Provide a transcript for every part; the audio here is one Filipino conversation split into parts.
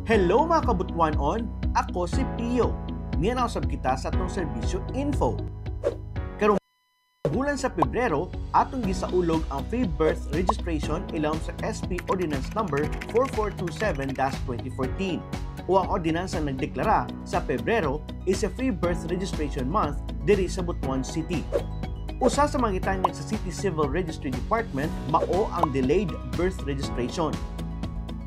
Hello mga kabutwanon! Ako si Pio. Niyan ako sab kita sa atong serbisyo info. Karong bulan sa Pebrero, atong gisaulog ang free birth registration ilawom sa SP Ordinance Number 4427-2014 o ang ordinansa nagdeklara sa Pebrero is a free birth registration month diri sa Butuan City. Usa sa mga gitanyag sa City Civil Registry Department mao ang delayed birth registration.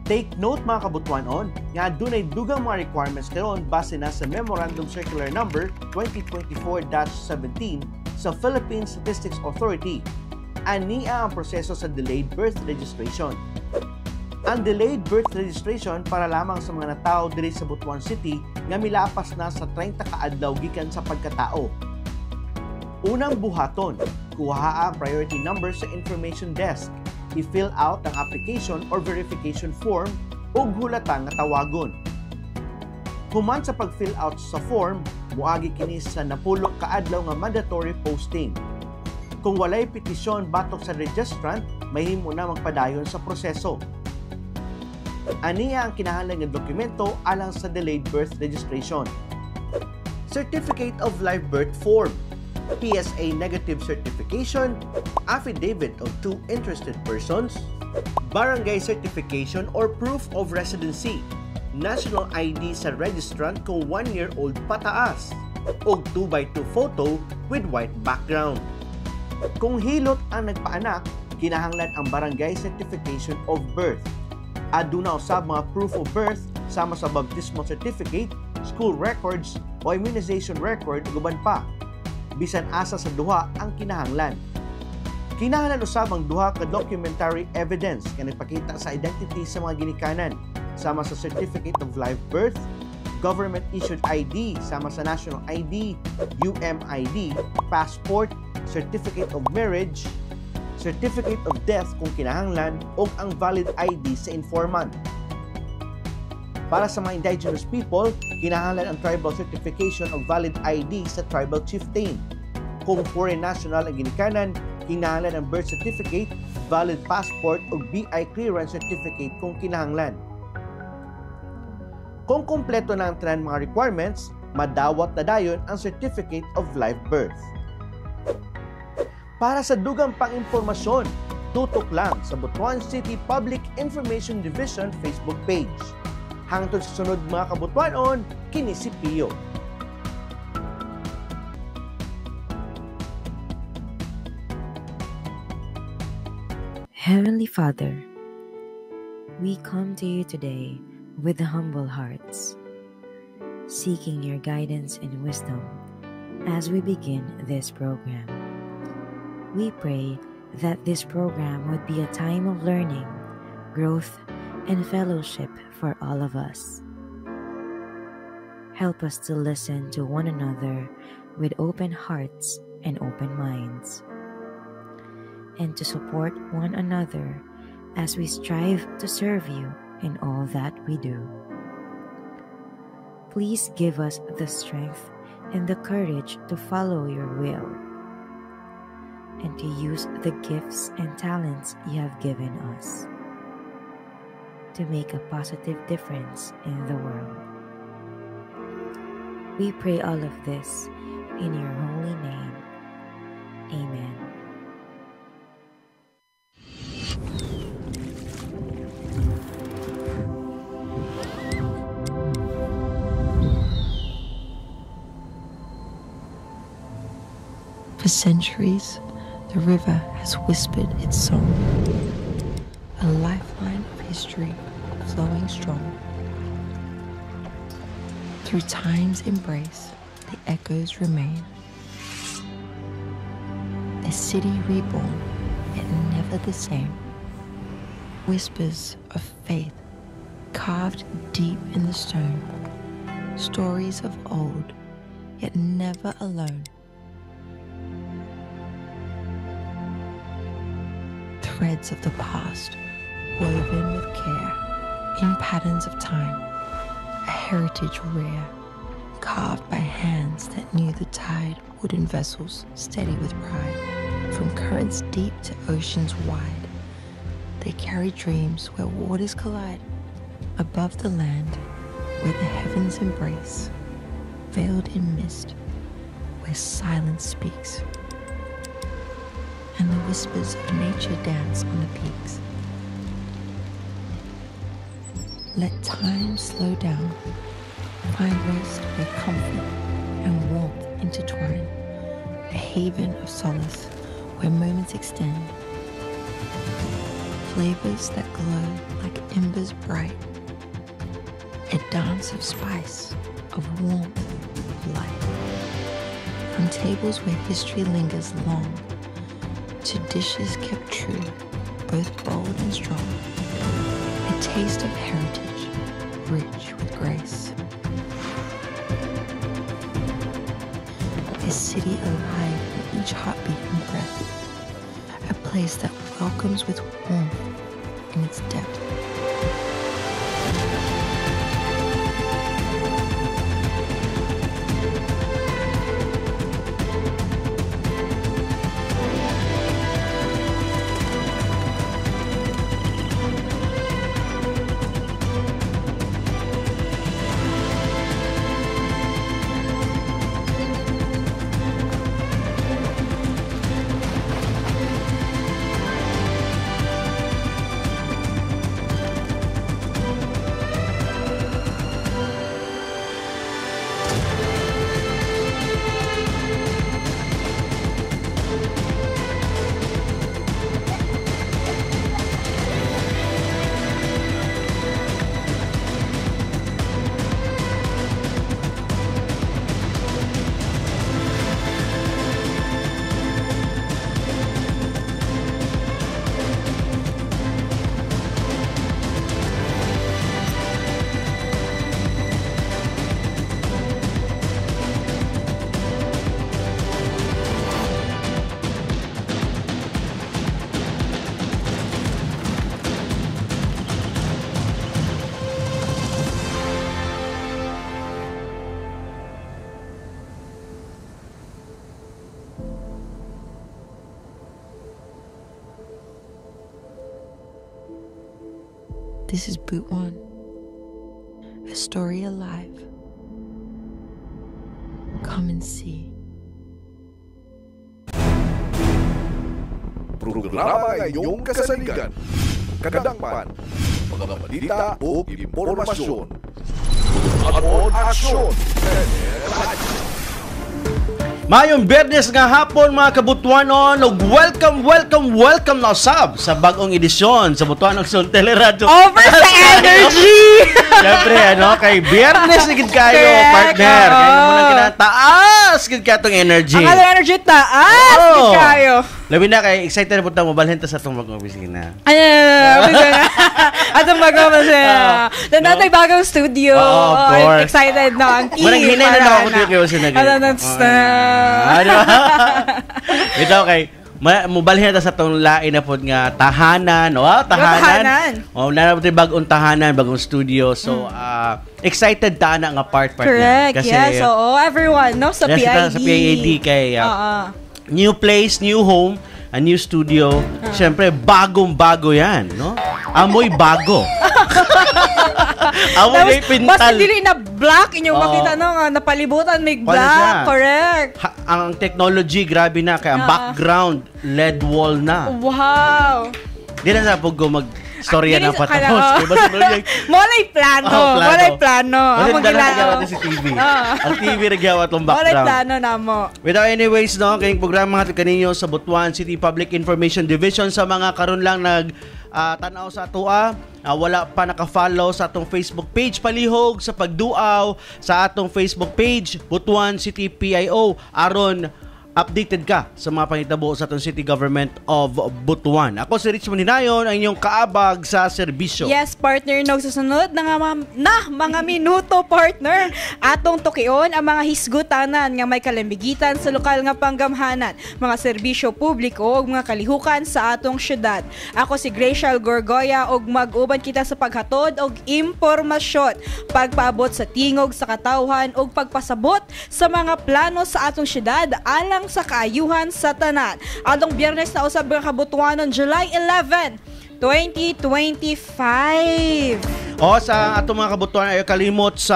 Take note mga kabutwanon nga dunay dugang mga requirements karon base na sa Memorandum Circular Number 2024-17 sa Philippine Statistics Authority. Ania ang proseso sa delayed birth registration. Ang delayed birth registration para lamang sa mga natawo diri sa Butuan City nga milapas na sa 30 ka adlaw gikan sa pagkatao. Unang buhaton, kuha ang priority number sa information desk. I-fill out ang application or verification form o hulata nga tawagon. Human sa pag-fill out sa form, muagi kini sa napulo ka adlaw nga mandatory posting. Kung walay petisyon batok sa registrant, mahimo na magpadayon sa proseso. Aniya ang kinahanglan nga dokumento alang sa delayed birth registration. Certificate of Live Birth Form, PSA negative certification, affidavit of two interested persons, barangay certification or proof of residency, national ID sa registrant kung 1-year-old pataas, og 2x2 photo with white background. Kung hilot ang nagpaanak, kinahanglan ang barangay certification of birth. Aduna usab mga proof of birth sama sa baptismal certificate, school records o immunization record ug uban pa. Bisan asa sa duha ang kinahanglan. Kinahanglan usab ang duha ka documentary evidence nga nagpakita sa identity sa mga ginikanan sama sa Certificate of Live Birth, Government Issued ID sama sa National ID, UMID, Passport, Certificate of Marriage, Certificate of Death kung kinahanglan o ang valid ID sa informant. Para sa mga indigenous people, kinahanglan ang tribal certification of valid ID sa tribal chieftain. Kung foreign national ang ginikanan, kinahanglan ang birth certificate, valid passport o BI clearance certificate kung kinahanglan. Kung kumpleto na ang tanan mga requirements, madawat na dayon ang Certificate of Live Birth. Para sa dugang pang-impormasyon, tutok lang sa Butuan City Public Information Division Facebook page. Hangtod sa sunod mga kabutwanon, kini si Pio. Heavenly Father, we come to you today with humble hearts, seeking your guidance and wisdom as we begin this program. We pray that this program would be a time of learning, growth, and fellowship for all of us. Help us to listen to one another with open hearts and open minds, and to support one another as we strive to serve you in all that we do. Please give us the strength and the courage to follow your will and to use the gifts and talents you have given us to make a positive difference in the world. We pray all of this in your holy name. Amen. For centuries, the river has whispered its song, a lifeline of history flowing strong. Through time's embrace, the echoes remain. A city reborn, yet never the same. Whispers of faith carved deep in the stone. Stories of old, yet never alone. Threads of the past, woven with care, in patterns of time, a heritage rare, carved by hands that knew the tide, wooden vessels steady with pride, from currents deep to oceans wide. They carry dreams where waters collide, above the land where the heavens embrace, veiled in mist where silence speaks, and the whispers of nature dance on the peaks. Let time slow down, find rest where comfort and warmth intertwine, a haven of solace where moments extend, flavors that glow like embers bright, a dance of spice, of warmth, of light. From tables where history lingers long, to dishes kept true, both bold and strong, a taste of heritage, rich with grace. A city alive in each heartbeat and breath, a place that welcomes with warmth in its depth. This is Butuan, a story alive. Come and see. Programa ngayong kasaligan, kadangpan, mga balita o impormasyon. Aton aksyon! Mayong Biyernes nga hapon mga kabutuanon, welcome na usab sa bagong edisyon sa Butuanon Aksyon Teleradyo. Over sa energy! Siyempre, kay Biyernes na gid kayo, Correct, partner. oo. Kaya mo nang kinataas gid ka tong energy. Ang energy taas! Oo. Gid kayo. Labi na kay excited po tayo mabalhin ta sa itong bagong opisina. Atong bagong opisina. Natay bagong studio. Oo, of course. Excited na ang team. Marang hinay na ako dito kayo Ito kay mubalhin na sa itong lain na po nga tahanan. Tahanan. Nanapot yung bagong tahanan, bagong studio. So, excited ta na nga part Correct, niya. Kasi, yes. So, everyone, no? Sa PID. Sa PID kay new place, new home, a new studio. Siyempre, bagong-bago yan, no? Amoy bago. Amoy may pintal. Basta dili na black inyong makita napalibutan may black. Correct. Ang technology, grabe na. Kaya ang background, LED wall na. Wow. Di na sa pagko mag-storya na patapos. Molay plano. Molay plano. Kasi dala nagyawat na si TV. Ang TV nagyawat ang background. Molay plano na mo. Without anyways, kayong programa nga kaninyo sa Butuan City Public Information Division sa mga karon lang tanaw sa atua. Wala pa naka-follow sa atong Facebook page, palihog sa pagduaw sa atong Facebook page, Butuan City PIO, aron updated ka sa mga panghitabo sa atong City Government of Butuan. Ako si Richmond Hinayon, ang inyong kaabag sa serbisyo. Yes, partner, susunod na mga minuto, partner. Atong tukion ang mga hisgutanan nga may kalambigitan sa lokal nga panggamhanan, mga serbisyo publiko o mga kalihukan sa atong syudad. Ako si Gracial Gorgoya og mag-uban kita sa paghatod og impormasyon, pagpaabot sa tingog sa katawhan og pagpasabot sa mga plano sa atong syudad alang sa kaayuhan sa tanan. Adong Biyernes na usab nga kabutuanon, July 11, 2025. O sa atong mga kabutuan ayo kalimot sa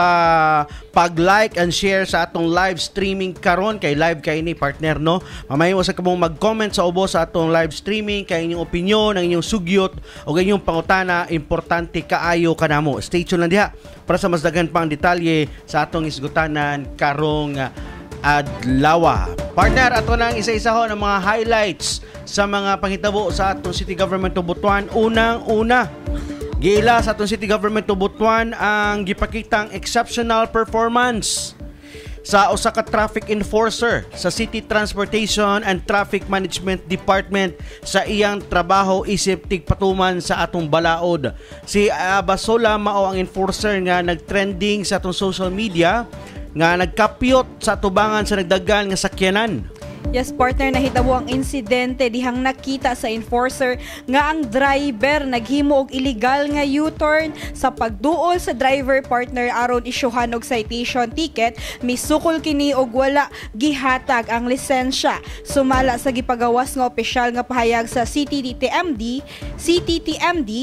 pag-like and share sa atong live streaming karon kay live kay ni partner no. Mamay mo sa kamong mag-comment sa ubos sa atong live streaming kay inyong opinion, ang inyong sugyot o inyong pangutana importante kaayo kanamo. Stay tuned lang diha para sa mas daghan pang detalye sa atong isgutanan karong adlaw. Partner, ato nang isa-isa ng mga highlights sa mga panghitabo sa atong City Government of Butuan. Unang-una, giila sa atong City Government of Butuan ang gipakitang exceptional performance sa usa ka traffic enforcer sa City Transportation and Traffic Management Department sa iyang trabaho isip tigpatuman sa atong balaod. Si Abasola mao ang enforcer nga nagtrending sa atong social media nga nagkapyot sa tubangan sa nagdagan nga sakyanan. Yes, partner, nahitabo ang insidente dihang nakita sa enforcer nga ang driver naghimo og illegal nga U-turn sa pagduol sa driver partner aron isyuhan og citation ticket. Misukol kini og wala gihatag ang lisensya. Sumala sa gipagawas nga opisyal nga pahayag sa CTTMD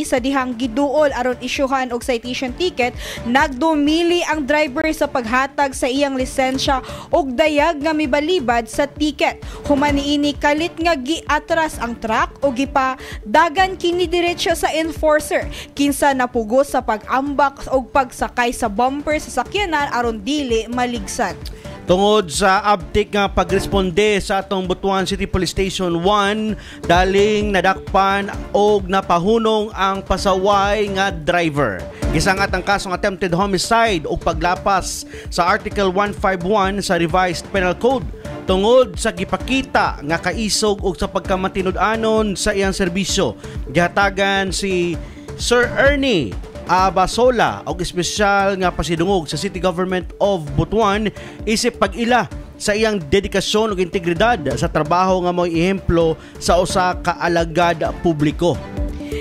sa dihang giduol aron isyuhan og citation ticket, nagdumili ang driver sa paghatag sa iyang lisensya og dayag nga mibalibad sa ticket. Human niini kalit nga giatras ang truck o gipadagan kini diretsyo sa enforcer kinsa napugos sa pag-ambak o pagsakay sa bumper sa sakyanan aron dili maligsan. Tungod sa abtik nga pagresponde sa atong Butuan City Police Station 1, daling nadakpan og napahunong ang pasaway nga driver. Gisangat ang kasong attempted homicide o paglapas sa Article 151 sa Revised Penal Code tungod sa gipakita nga kaisog og sa pagkamatinud-anon sa iyang serbisyo. Gihatagan si Sir Ernie Abasola og espesyal nga pasidungog sa City Government of Butuan isip pag-ila sa iyang dedikasyon ug integridad sa trabaho nga mo'y ehemplo sa usa ka alagad publiko.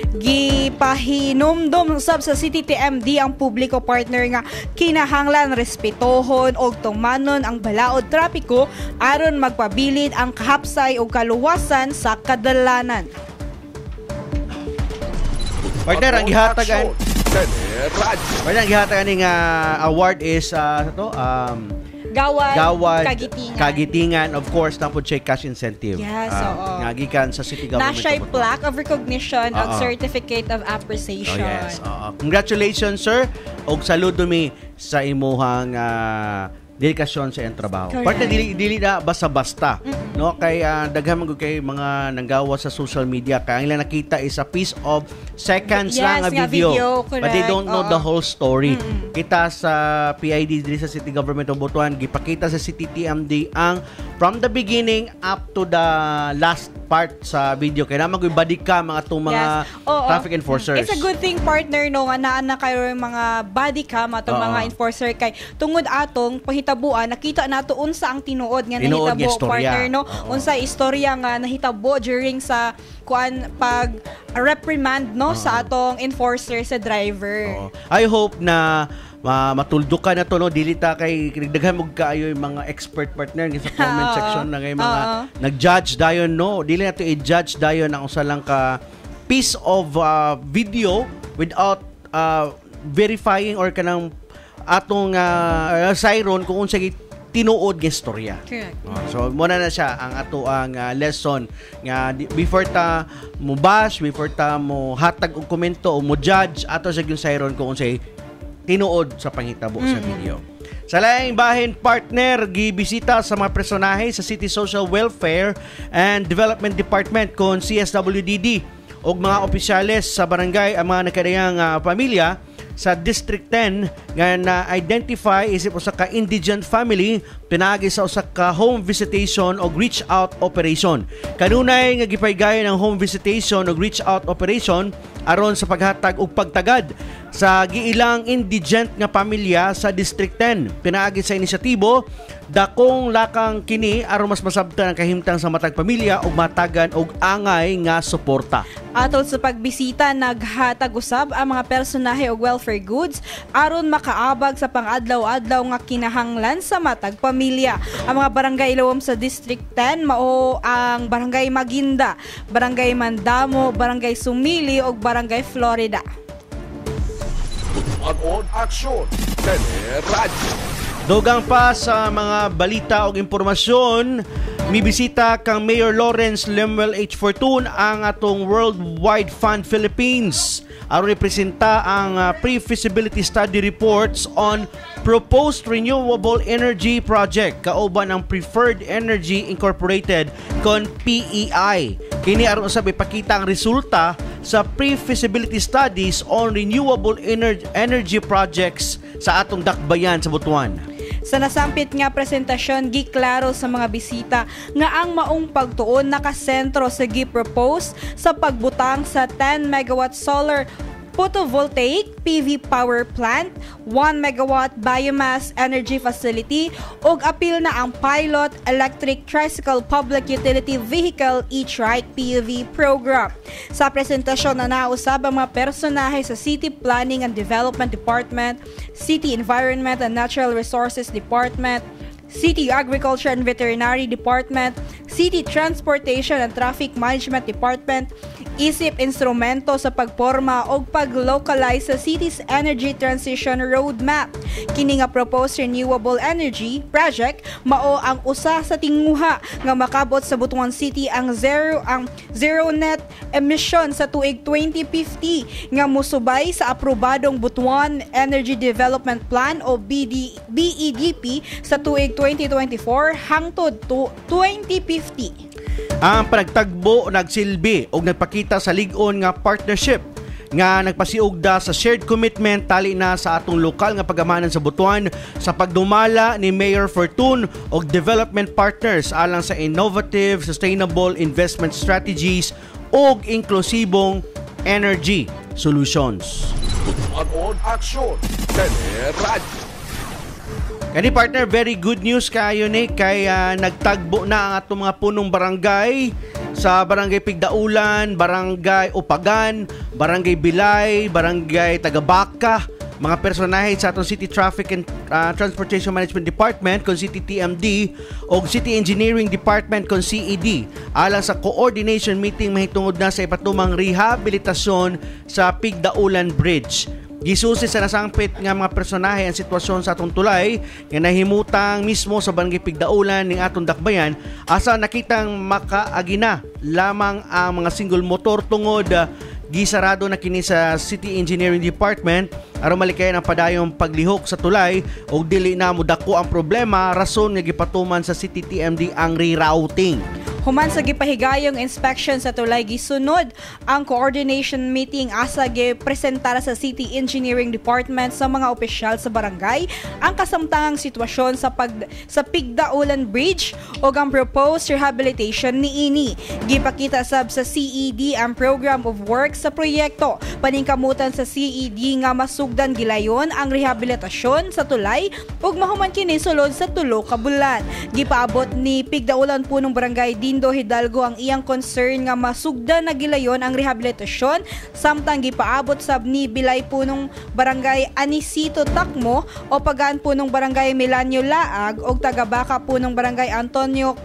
Gipahinumdum sab sa CTTMD ang publiko partner nga kinahanglan respetohon og tumanon ang balaod trapiko aron magpabilin ang kahapsay ug kaluwasan sa kadalanan. Partner, ang gihatagan ning award is Gawad Kagitingan, of course, na po check cash incentive. Yes, oo. Nga gikan sa City Government. Nasa'y plaque of recognition o certificate of appreciation. Oh, yes. Congratulations, sir. Og saludo mi sa imuhang dedikasyon sa iyang trabaho. Parte dili na basta-basta. No, kay daghan man kay mga nanggawa sa social media kay ang ilang nakita is a piece of seconds lang nga video. But they don't know the whole story. Kita sa PID diri sa City Government of Butuan gipakita sa CTTMD ang from the beginning up to the last part sa video kay naman koy body cam mga atong mga traffic enforcers. It's a good thing, partner, no, nga naa kayo mga body cam atong mga enforcer kay tungod atong pahitabuan nakita nato unsa ang tinuod nga nahitabo, partner, no. Unsa istorya nga nahitabo during sa pag reprimand, no, sa atong enforcer sa driver. I hope na matuldukan na to, no, dili ta kay daghan mo kaayo yung mga expert partner sa comment section na ngay mga nag-judge dayon, no, dili na to i-judge dayon ang usa lang ka piece of video without verifying or kanang atong siron kung unsa tinuod nga istorya. Correct. So muna na siya ang ato ang lesson nga before ta mo bash, before ta mo hatag og komento o mo judge ato sa gyud siron kung unsay tinuod sa panghitabo sa video. Sa laing bahin, partner, gibisita sa mga personahe sa City Social Welfare and Development Department kon CSWDD og mga opisyales sa barangay ang mga nakadayang pamilya sa District 10 nga na-identify isip usa ka indigent family pinaagi sa usa ka home visitation o reach out operation. Kanunay nga gipaygayon ang home visitation o reach out operation aron sa paghatag og pagtagad sa giilang indigent nga pamilya sa District 10. Pinaagi sa inisyatibo dakong lakang kini aron mas masabtan ang kahimtang sa matag pamilya ug matagan og angay nga suporta. Atol sa pagbisita, naghatag usab ang mga personahe og welfare goods aron makaabag sa pang-adlaw-adlaw nga kinahanglan sa matag pamilya. Ang mga barangay ilawom sa District 10 mao ang Barangay Maginda, Barangay Mandamo, Barangay Sumili ug Barangay Florida. Tuton Aksyon, Teleradyo. Dugang pa sa mga balita o impormasyon, mibisita kang Mayor Lawrence Lemuel H. Fortun ang atong Worldwide Fund Philippines. Aron ipresenta ang pre-feasibility study reports on proposed renewable energy project kauban ang Preferred Energy Incorporated kon PEI. Kini aron usab ipakita ang resulta sa pre-feasibility studies on renewable energy projects sa atong dakbayan sa Butuan. Sa nasampit nga presentasyon, giklaro sa mga bisita nga ang maong pagtuon nakasentro sa gi-propose sa pagbutang sa 10 megawatt solar photovoltaic PV power plant, 1 megawatt biomass energy facility ug apil na ang pilot electric tricycle public utility vehicle e-trike PUV program. Sa presentasyon na nausab ang mga personahe sa City Planning and Development Department, City Environment and Natural Resources Department, City Agriculture and Veterinary Department, City Transportation and Traffic Management Department, isip instrumento sa pagporma o pag-localize sa city's energy transition roadmap. Kini nga proposed renewable energy project mao ang usa sa tinguha nga makabot sa Butuan City ang zero net emission sa tuig 2050 nga musubay sa aprobadong Butuan Energy Development Plan o BEDP sa tuig 2024 hangtod to 2050. Ang panagtagbo nagsilbi o nagpakita sa lig-on nga partnership nga nagpasiugda sa shared commitment tali na sa atong lokal nga pagamanan sa Butuan sa pagdumala ni Mayor Fortun og development partners alang sa innovative, sustainable investment strategies og inklusibong energy solutions. Tuton Aksyon, Teleradyo. Kani partner, very good news kayo ni kay nagtagbo na ang atong mga punong barangay sa Barangay Pigdaulan, Barangay Upagan, Barangay Bilay, Barangay Tagabaka, mga personahe sa atong City Traffic and Transportation Management Department kon City TMD o City Engineering Department kon CED alang sa coordination meeting mahitungod na sa ipatumang rehabilitasyon sa Pigdaulan Bridge. Gisusi sa nasangpit nga mga personahe ang sitwasyon sa atong tulay nga nahimutang mismo sa Barangay Pigdaulan ning atong dakbayan asa nakitang makaagina lamang ang mga single motor tungod gisarado na kini sa City Engineering Department aron malikayan ang padayong paglihok sa tulay ug dili na modako ang problema rason nga gipatuman sa City TMD ang rerouting. Human sa gipahigayong inspection sa tulay gisunod ang coordination meeting asa gipresentara sa City Engineering Department sa mga opisyal sa barangay ang kasamtangang sitwasyon sa Pigdaulan Bridge o ang proposed rehabilitation niini. Gipakita sab sa CED ang program of work sa proyekto. Paningkamutan sa CED nga masugdan gilayon ang rehabilitasyon sa tulay ug mahuman kini sulod sa tulo ka bulan. Gipaabot ni Pigdaulan punong barangay Dindo Hidalgo ang iyang concern nga masugdan na gilayon ang rehabilitasyon samtang gipaabot sab ni Bilay punong barangay Anisito Takmo o pagaan punong barangay Milanio Laag o Tagabaka punong barangay Antonio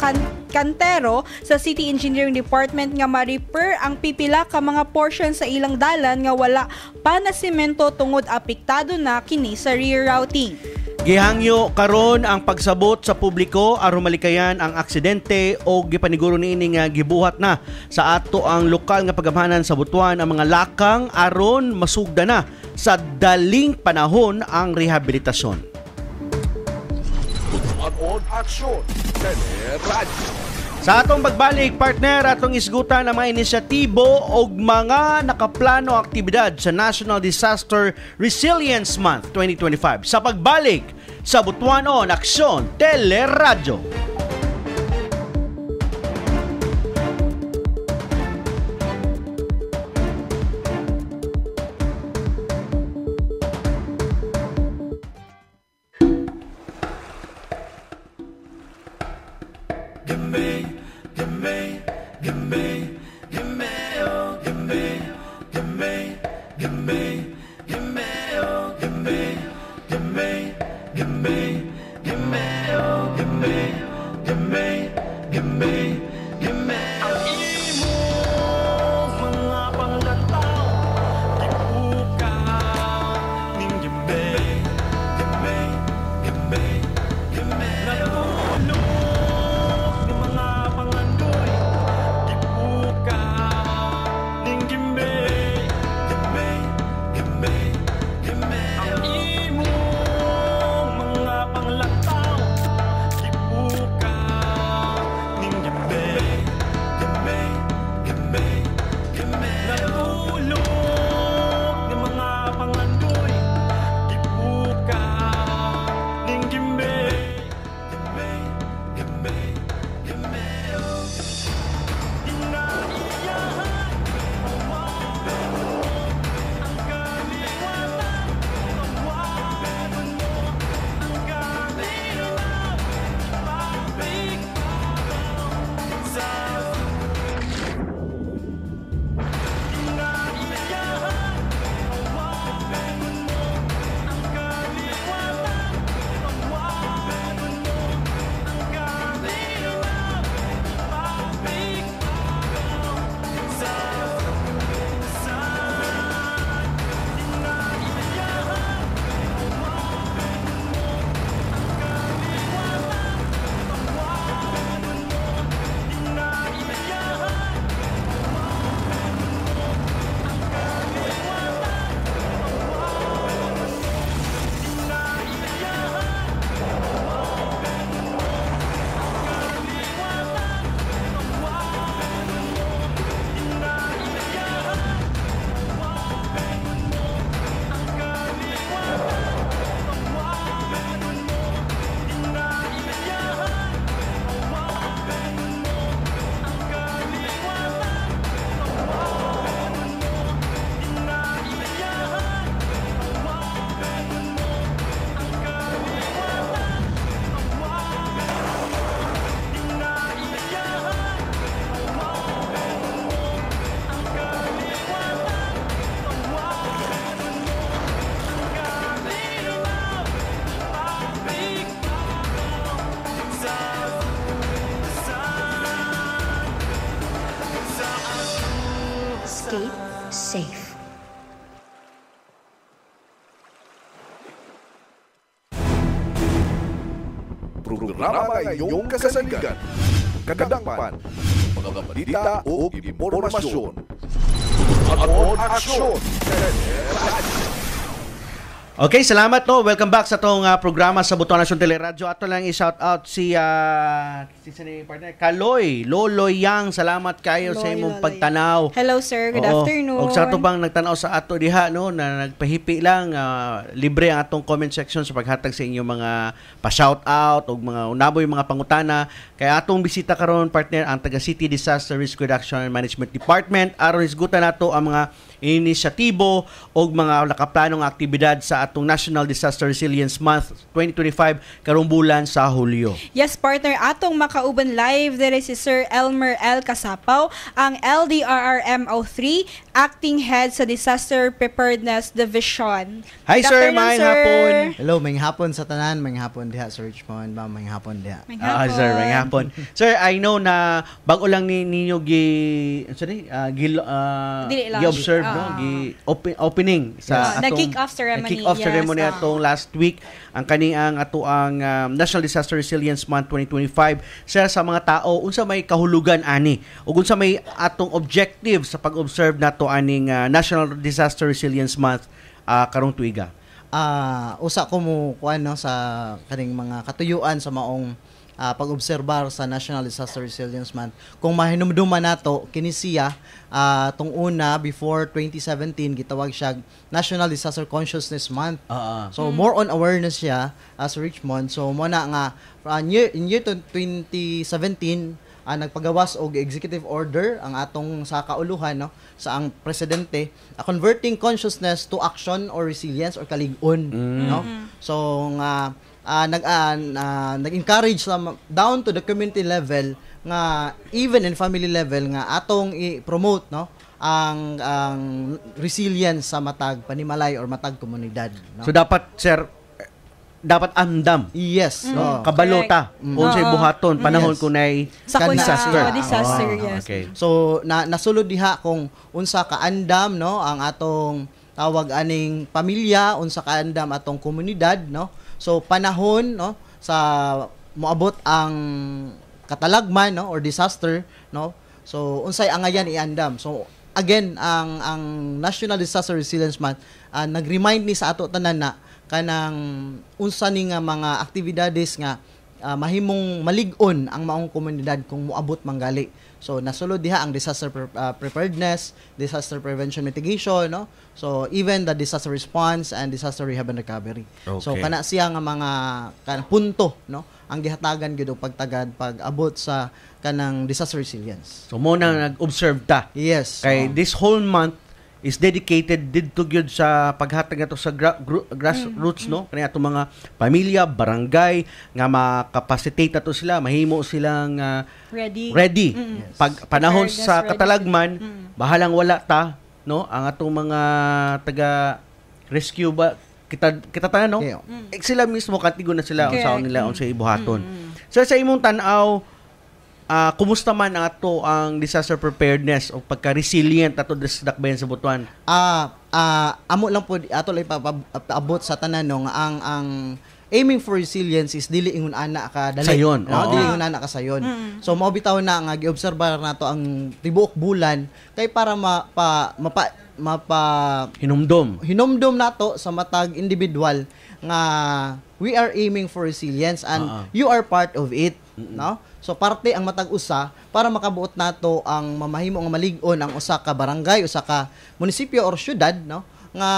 Cantero sa City Engineering Department nga ma-repair ang pipila ka mga portion sa ilang dalan nga wala pa na semento tungod apektado na kini sa rerouting. Gihangyo karon ang pagsabot sa publiko aron malikayan ang aksidente o gipaniguro niini nga gibuhat na sa ato ang lokal nga pagamanan sa Butuan ang mga lakang aron masugda na sa daling panahon ang rehabilitasyon. Tuton Aksyon, Teleradyo. Sa atong pagbalik, partner, atong isgutan ang mga inisyatibo o mga nakaplano aktibidad sa National Disaster Resilience Month 2025. Sa pagbalik sa Butuanon Aksyon Teleradyo. programa nga inyong kasaligan. Kadangpan, mga balita o impormasyon. Tugon aksyon. Teleradyo. Okay, salamat no. Welcome back sa tong programa sa Butuan Nasyon Teleradyo. Ato lang i-shout out si partner Kaloy, Loloy Yang. Salamat kayo sa imong pagtanaw. Hello sir, good afternoon. Og sa ato bang nagtanaw sa ato diha no na nagpahipi lang, libre ang atong comment section sa paghatag sa inyong mga pa-shout out og mga unaboy mga pangutana. Kaya atong bisita karon partner ang taga City Disaster Risk Reduction and Management Department aron isgutan nato ang mga inisyatibo o mga nakaplanong aktibidad sa atong National Disaster Resilience Month 2025 karong bulan sa Hulyo. Yes, partner, atong makauban live there is si Sir Elmer L. Kasapaw, ang LDRRMO3 Acting Head sa Disaster Preparedness Division. Hi sir, may hapon. Hello, may hapon sa tanan, may hapon diha sa Richmond, may hapon diha. Sir, may hapon. Sir, I know na bago lang ninyo gi-observe opening sa atong kick off ceremony. Kick-off ceremony atong last week ang kaniang atoang National Disaster Resilience Month 2025. Sir, sa mga tao unsa may kahulugan ani ug unsa may atong objective sa pag-observe nato aning National Disaster Resilience Month karong tuiga? Usa ko mo kuan no sa kaning mga katuyuan sa maong pag-obserbar sa National Disaster Resilience Month. Kung mahinumduman nato kini siya tong una before 2017 gitawag siya National Disaster Consciousness Month. So more on awareness siya sa Richmond. So mo na nga in year 2017 nagpagawas og executive order ang atong sa kauluhan no sa ang presidente converting consciousness to action or resilience or kalig-on no. So nga nag-encourage down to the community level nga even in family level nga atong i-promote no ang resilience sa matag panimalay or matag komunidad no? So dapat sir andam. Yes. Kabalota unsay buhaton panahon kung nay disaster. Yes. Okay. So nasulod diha kung unsa ka andam no ang atong tawag aning pamilya, unsa ka andam atong komunidad no. So panahon no sa moabot ang katalagman no or disaster no. So unsay angayan iandam. So again ang National Disaster Resilience Month nag-remind ni sa ato tanan na kanang unsa ni nga mga aktibidades nga mahimong malig-on ang maong komunidad kung moabot manggali. So nasulod diha ang disaster preparedness, disaster prevention mitigation no. So even the disaster response and disaster rehab and recovery. Okay. So kana siya nga mga punto no ang gihatagan gyud og pagtagad pag-abot sa kanang disaster resilience. So mo na nag-observe ta. Yes. Kay this whole month is dedicated didto gyud sa paghatag nato sa grassroots no kani ato mga pamilya, barangay nga makapacitate nato sila, mahimo silang ready. Pag panahon sa katalagman, bahalang wala ta no ang atong mga taga rescue ba kita tanan no sila mismo katigo na sila unsaon nila unsay ibuhaton. Sir, sa imong tan-aw kumusta man ato ang disaster preparedness o pagka-resilient ato sa dakbayan sa Butuan? Amo lang po ato lay paabot sa tanan no ang aiming for resilience is dili ingon ana ka dali. Sayon. No? Dili ingon ana ka sayon. So mao bitaw na nga giobserbar nato ang tibuok bulan kay para hinumdom nato sa matag individual nga we are aiming for resilience and you are part of it no. So parte ang matag usa para makabuot nato ang mamahimo nga malig-on ang usa ka barangay, usa ka munisipyo or syudad no nga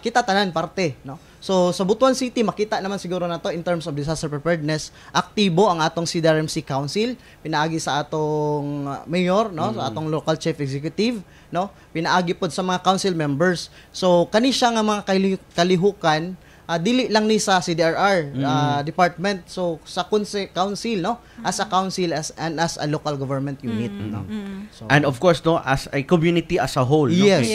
kita tanan parte no. So sa Butuan City makita naman siguro nato in terms of disaster preparedness, aktibo ang atong CDRMC Council, pinaagi sa atong mayor no, sa atong local chief executive no, pinaagi pod sa mga council members. So kani siya nga mga kalihukan dili lang ni sa CDRR department, so sa council no, as a council as a local government unit no. So, and of course no as a community as a whole no. Yes.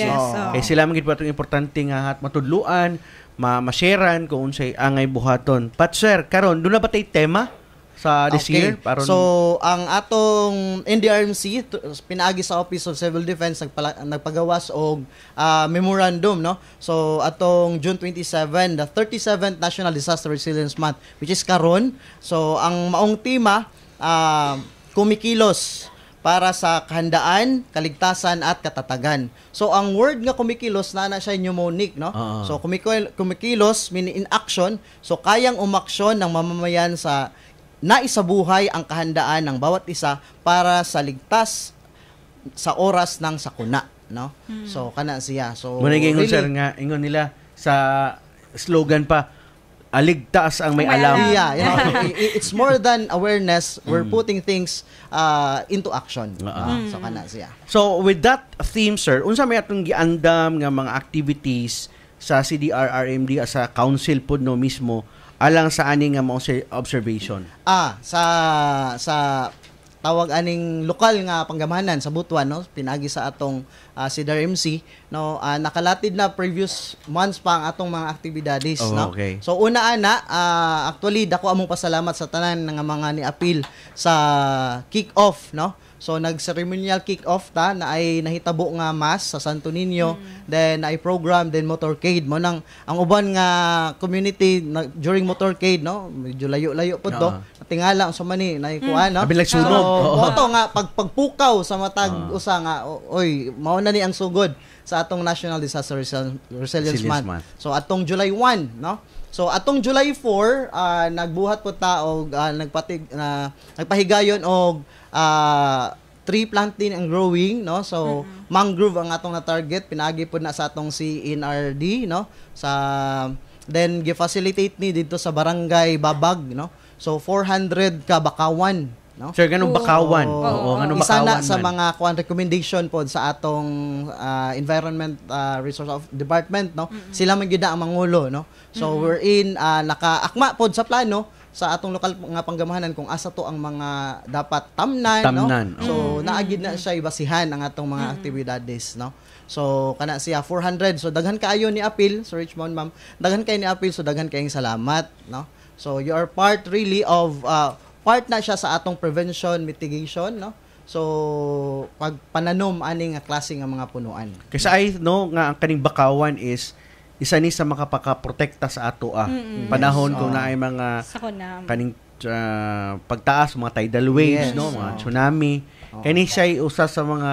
Kay sila man gid patong importante nga matudluan, ma-sharean kung unsay angay buhaton. But sir, karon do na ba tay tema sa this year? Paron... So, ang atong NDRMC, pinaagi sa Office of Civil Defense, nagpagawas og memorandum, no? So, atong June 27, the 37th National Disaster Resilience Month, which is karon. So, ang maong tema, kumikilos para sa kahandaan, kaligtasan at katatagan. So ang word nga kumikilos na siya mnemonic, no? So kumikilos meaning in action. So kayang umaksyon ng mamamayan sa naisabuhay ang kahandaan ng bawat isa para sa ligtas sa oras ng sakuna, no? So kana siya. So really, sir nga ingon nila sa slogan pa, aligtas ang may alam. Yeah, you know, it's more than awareness. We're putting things into action. So kana siya. So with that theme, sir, unsa may atong giandam nga mga activities sa CDR-RMD sa council pod no mismo alang sa ani nga mga observation? Sa tawag aning lokal nga panggamahanan sa Butuan, no, pinagi sa atong CDR-MC, no, nakalatid na previous months pa ang atong mga aktibidades, no. Okay. So una ana, actually dako among pasalamat sa tanan nga mga niapil sa kick-off, no. So nag-ceremonial kick-off ta na ay nahitabo nga mass sa Santo Niño, then ay program, then motorcade mo nang ang uban nga community during motorcade, no, medyo layo-layo po to. Tingala sa mani na kuan, no. Abi nagsunog. Moto nga pagpagpukaw sa matag usa nga oy mao na ni ang sugod sa atong National Disaster Resilience Month. So atong July 1, no. So atong July 4 nagbuhat po ta og nagpahigayon og tree planting and growing, no. So mangrove ang atong na target, pinagi po na sa atong CNRD, no. Then gi-facilitate ni dito sa barangay Babag, no. So 400 ka bakawan, no. Sir, ganung bakawan? Ganung isa bakawan na sa mga recommendation pod sa atong Environment Resource Department, no. Sila man gyud ang mangulo, no. So we're in nakaakma pod sa plano sa atong lokal nga panggamahanan kung asa to ang mga dapat tamnan, no. So naagid na siya ibasihan ang atong mga aktibidades, no. So kana siya 400. So daghan kaayo ni apil sa Richmond, ma'am. Daghan kay ni apil, so daghan kayong salamat, no. So you are part really of part na siya sa atong prevention mitigation, no. So pagpananom ani nga klase nga mga punuan. Kasi ay no nga ang kaning bakawan is isa ni sa makapakaprotekta sa ato panahon kung naay mga kaning pagtaas mga tidal waves, no, mga tsunami. Kani siya usa sa mga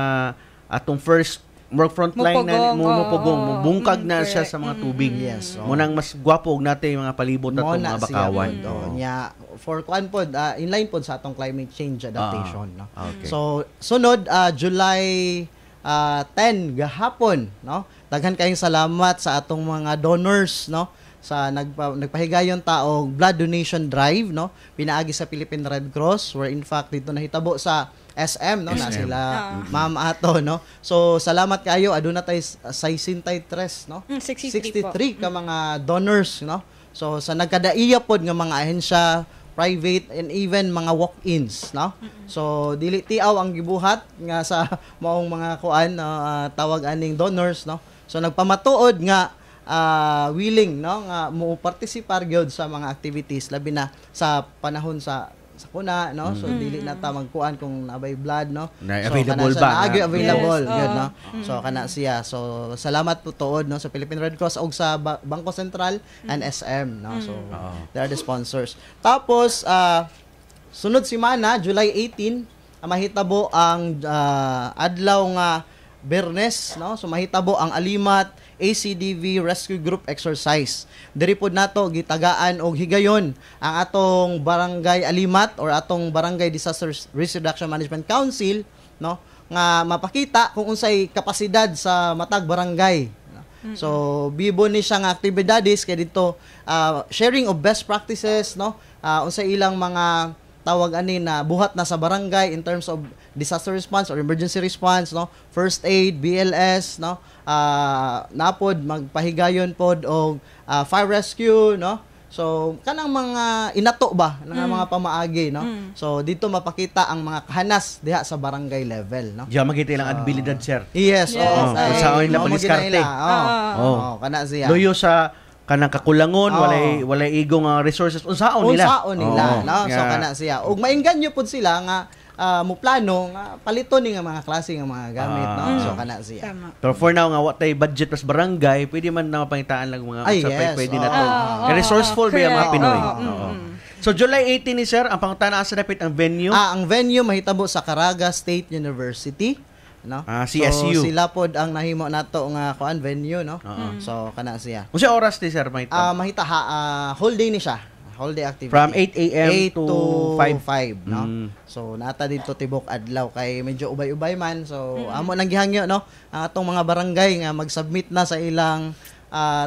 atong first front line na mupugong, bungkag na siya sa mga tubig. Yes. Munang mas gwapo og natay mga palibot atong mga bakawan. Nya for kuan pod inline pod sa atong climate change adaptation, no. Okay. So sunod July 10 gahapon, no. Daghan kayong salamat sa atong mga donors, no, sa nagpahigayon ta og blood donation drive, no, pinaagi sa Philippine Red Cross, where in fact dito nahitabo sa SM, no, na sila ma'am ato, no. So salamat kayo, aduna tay 63, no, 63 ka mga donors, no. So sa nagkadaiya pod nga mga ahensya, private and even mga walk-ins, no. So dili tiaw ang gibuhat nga sa maong mga kuan tawag aning donors, no. So nagpamatuod nga willing, no, nga mo participar gyud sa mga activities labi na sa panahon sa kuna, no. So dili na ta magkuan kung nabay blood, no. So, available ba? Available gyud, no. So kana siya. So salamat po tuod, no, sa Philippine Red Cross og sa Bangko Sentral and SM, no. So they are the sponsors. Tapos sunod semana July 18 mahitabo ang adlaw nga Bernes, no. So mahitabo ang Alimat ACDV Rescue Group exercise. Diri pod nato gitagaan og higayon ang atong barangay Alimat or atong Barangay Disaster Risk Reduction Management Council, no, nga mapakita kung unsay kapasidad sa matag barangay. So bibo ni siya nga aktibidades kay dito sharing of best practices, no, unsay ilang mga tawag ani na buhat na sa barangay in terms of disaster response or emergency response, no, first aid, BLS, no, napod magpahigayon pod og fire rescue, no. So kanang mga inato ba nga mga pamaagi, no. So dito mapakita ang mga kahanas diha sa barangay level, no. Diya magita ilang abilidad, sir. Yes, sa oil na poliskarte. kana siya. Loyo sa kanang kakulangon, walay igong resources unsaon nila. No? So kana siya. Ug mainganyo pud sila nga mo plano nga paliton ni nga mga klase nga mga gamit, no? So kana siya. Tama. Pero for now nga watay budget plus barangay, pwede man na mapangitaan lang mga pwede na to. Resourceful ba yung mga Pinoy? So July 18 ni sir, ang pangutana sa dapit ang venue. Ang venue mahitabo sa Caraga State University, no? CSU. So sila pod ang nahimo nato nga kuan venue, no? So kana siya. Unsa oras ni sir mahita? Mahita whole day ni siya. Whole day activity. From 8 a.m. to 5, no? So nata dito tibok adlaw kay medyo ubay-ubay man. So amo nang gihangyo, no? Ang atong mga barangay nga mag-submit na sa ilang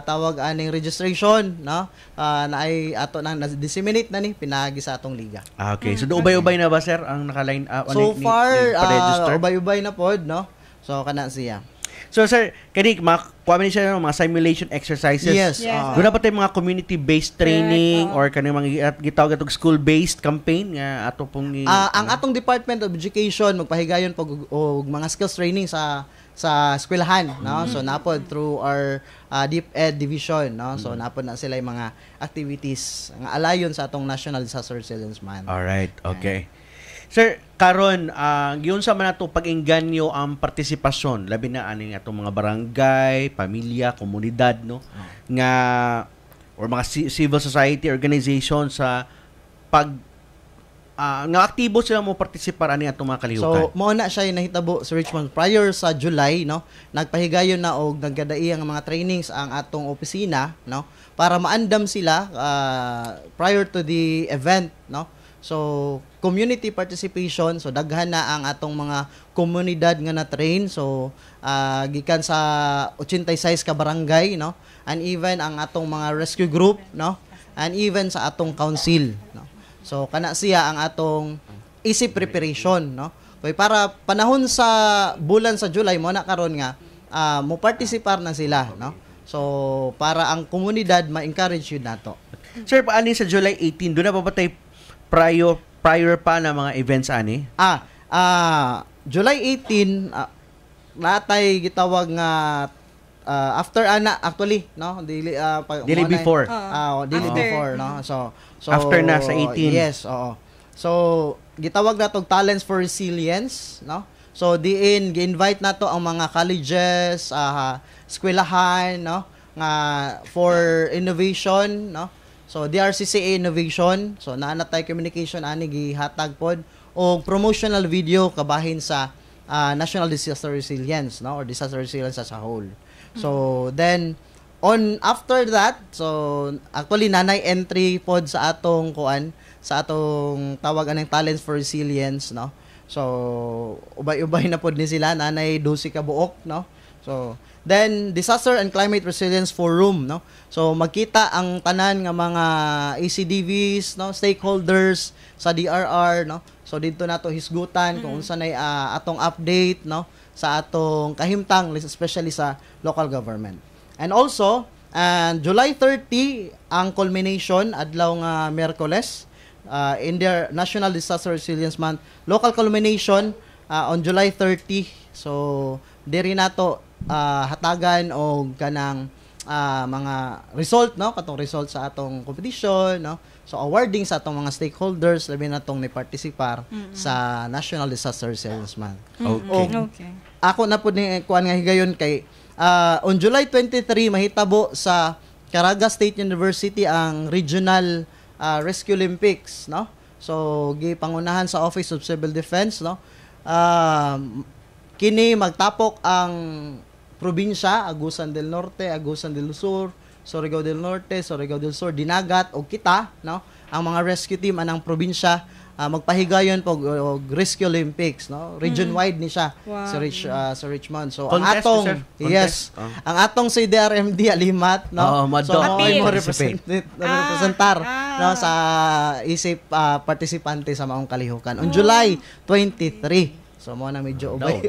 tawag aning registration, no? Na ay ato nang disseminate na ni pinagi sa atong liga. Okay. So ubay-ubay na ba sir ang naka-line so far pa-register? ubay-ubay na pod, no? So kana siya. So sir, kani kuha man siya ng mga simulation exercises. Yes. Doon na pa tayo mga community-based training or kanang mga gitawag atong school-based campaign nga ato pong ang atong Department of Education magpahigayon og mga skills training sa eskwelahan, no? So napod through our Deep Ed division, no? So napod na sila yung mga activities nga alayon sa atong National Disaster Resilience Month. All right. Okay. Sir, karon giun sa man nato pag-engganyo ang partisipasyon labi na aning atong mga barangay, pamilya, komunidad, no? Nga or mga civil society organization sa pag nga aktibo sila mo partisipar ani atong mga kalihukan. So mao na siya yung nahitabo sa Richmond prior sa July, no? Nagpahigayon na og naggadai ang mga trainings ang atong opisina, no? Para maandam sila prior to the event, no? So community participation, so daghan na ang atong mga komunidad nga na-train. So gikan sa 86 ka barangay, no? And even ang atong mga rescue group, no? And even sa atong council, no? So kana siya ang atong easy preparation, no? Kay para panahon sa bulan sa July mo na karon nga mo participar na sila, no? So para ang komunidad ma-encourage yun nato. Sir, paani sa July 18 do na pa patay prior pa na mga events ani? July 18 natay gitawag nga after actually, no? Dili before. Before, no? So after na sa 18. Yes, oo. So gitawag natong Talents for Resilience, no? So diin gi-invite nato ang mga colleges, eskwelahan, no? Nga for innovation, no? So DRCCA Innovation, so naa na tay communication ani gihatag pod og promotional video kabahin sa National Disaster Resilience, no? Or disaster resilience as a whole. So then after that, so actually nanay entry pod sa atong sa atong tawag anang Talents for Resilience, no? So ubay-ubay na pod ni sila, nanay 12 ka buok, no? So then Disaster and Climate Resilience Forum, no? So magkita ang tanan nga mga ACDVs, no, stakeholders sa DRR, no? So dito nato hisgutan kung unsa nay atong update, no, sa atong kahimtang especially sa local government. And also, July 30 ang culmination adlaw nga Miyerkules in their National Disaster Resilience Month. Local culmination on July 30. So diri nato hatagan og kanang mga result, no, katong result sa atong competition, no. So awarding sa atong mga stakeholders labi na tong ni participar sa National Disaster Resilience Month. Okay. Ako na pud ni kuan nga higayon kay on July 23 mahitabo sa Caraga State University ang Regional Rescue Olympics, no. So gipangunahan sa Office of Civil Defense, no. Kini magtapok ang probinsya, Agusan del Norte, Agusan del Sur, Surigao del Norte, Surigao del Sur, Dinagat o kita, no? Ang mga rescue team anang probinsya magpahigayon og Rescue Olympics, no? Region wide ni siya sa Richmond. So contest, ang atong ang atong sa DRMD Alimat, no? So mo representar no sa isip partisipante sa maong kalihukan on July 23. So mo na medyo ubay.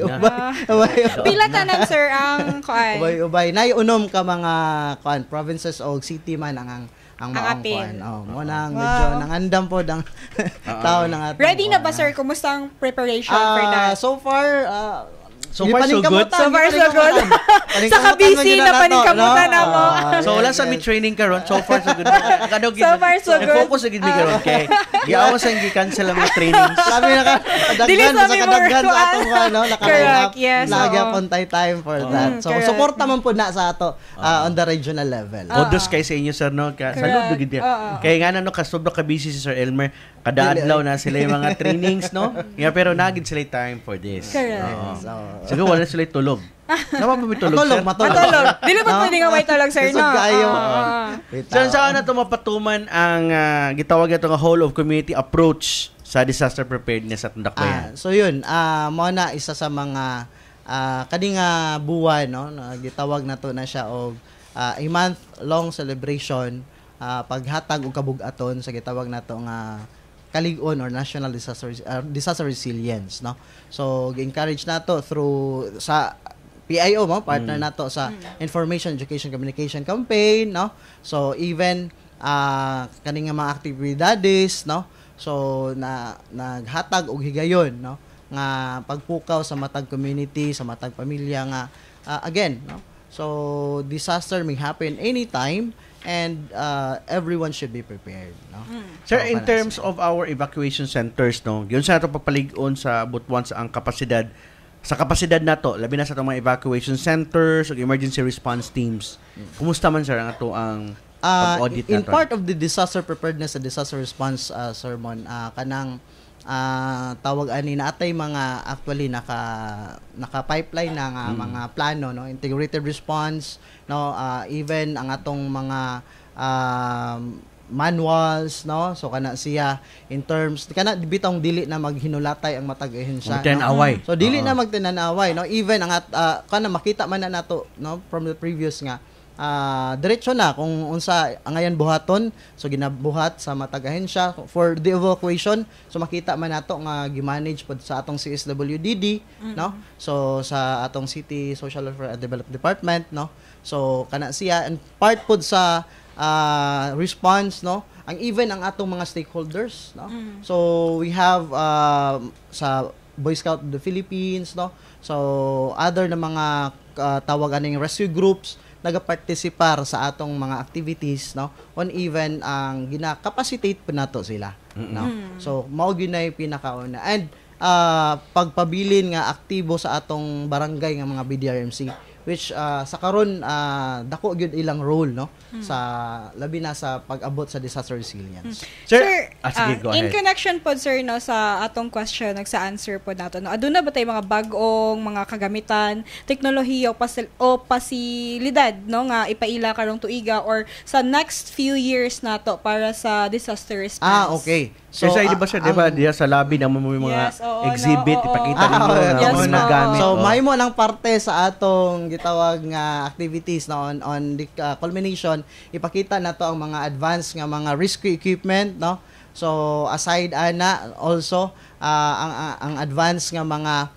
Pila tanan sir ang kuan. Ubay. Naiunom ka mga kuan provinces o city man ang maong kuan. Mo nang medyo nangandam pod ang tao nang atong. Ready na ba sir? Kumusta ang preparation for that? So far So Hindi far, so good. So far, so good. Saka busy na paningkamutan ako. So wala sa may training karon. So far so good. So far, so good. Focus sa gid mi karon kay giawas ang gi-cancel ang mga trainings. Sabi na ka, Dili daghan sa sa may kadaghan more sa atong Correct, naka-line up. yes, Lagi oo. upon time for that. So correct. suporta man po na sa ato on the regional level. Odos kay sa inyo sir no. Saludo gid niya. Kay nga no sobra ka busy si Sir Elmer. Kada adlaw na sila yung mga trainings no. Yeah, pero nagid sila time for this. Correct. Siguro wala sila tulog. Naman pa may tulog sir. Matulog. Dili pa pwede nga may tulog, sir, no? Isog kaayo. So saan na ito mapatuman ang gitawag ito nga whole of community approach sa disaster preparedness at Dakbayan? So yun, mo na isa sa mga kani nga buwan no, gitawag na to na siya og a month long celebration paghatag og kabug-aton sa gitawag nato nga Kalig-on or National Disaster Resilience no. So gi-encourage nato through sa PIO mo partner nato sa Information Education Communication Campaign no. So even kani nga mga aktibidades no. So naghatag og higayon no nga pagpukaw sa matag community, sa matag pamilya nga again no. So disaster may happen anytime and everyone should be prepared no. Sir, in terms of our evacuation centers no, yun sa ato papalig-on sa butuan sa ang kapasidad nato labi na sa itong mga evacuation centers o emergency response teams. Kumusta man sir ang ato ang pag-audit in nato? part of the disaster preparedness and disaster response sermon kanang tawag ani naatay mga actually naka pipeline na nga mga plano no, integrated response no, even ang atong mga manuals no, so kana siya in terms kana bitong dili na maghinulatay ang matag ahensya Magtinanaway. so dili na magtinanaway no, even ang kana makita man na nato no from the previous nga diretso na kung unsa angayan buhaton so ginabuhat sa matag ahensya for the evacuation so makita man nato nga gi-manage pod sa atong CSWDD no, so sa atong City Social Welfare and Development Department no, so kana siya and part pod sa response no, ang even ang atong mga stakeholders no. So we have sa Boy Scout of the Philippines no, so other na mga tawag aning rescue groups nagapartisipar sa atong mga activities no, on even ang gina-capacitate pa nato sila no. So mao gyud pinakauna and pagpabilin nga aktibo sa atong barangay nga mga BDRMC which sa karon dako gyud ilang role no sa labi na sa pag-abot sa disaster resilience. Sir, sige, go in ahead. connection po sir no sa atong question nagsa-answer po nato no, aduna ba tay mga bag-ong mga kagamitan, teknolohiya o pasilidad no nga ipaila karong tuiga or sa next few years nato para sa disaster response? Okay. So, di ba sir, di ba diya sa lobby na mo yung mga Yes, oo, exhibit, no, oo, ipakita oo. ninyo Yes, na mga oo. gamit. So, Oo. mahimo lang parte sa atong gitawag nga activities na on the culmination, ipakita na to ang mga advanced nga mga rescue equipment, no? So, aside ana, also, ang advanced nga mga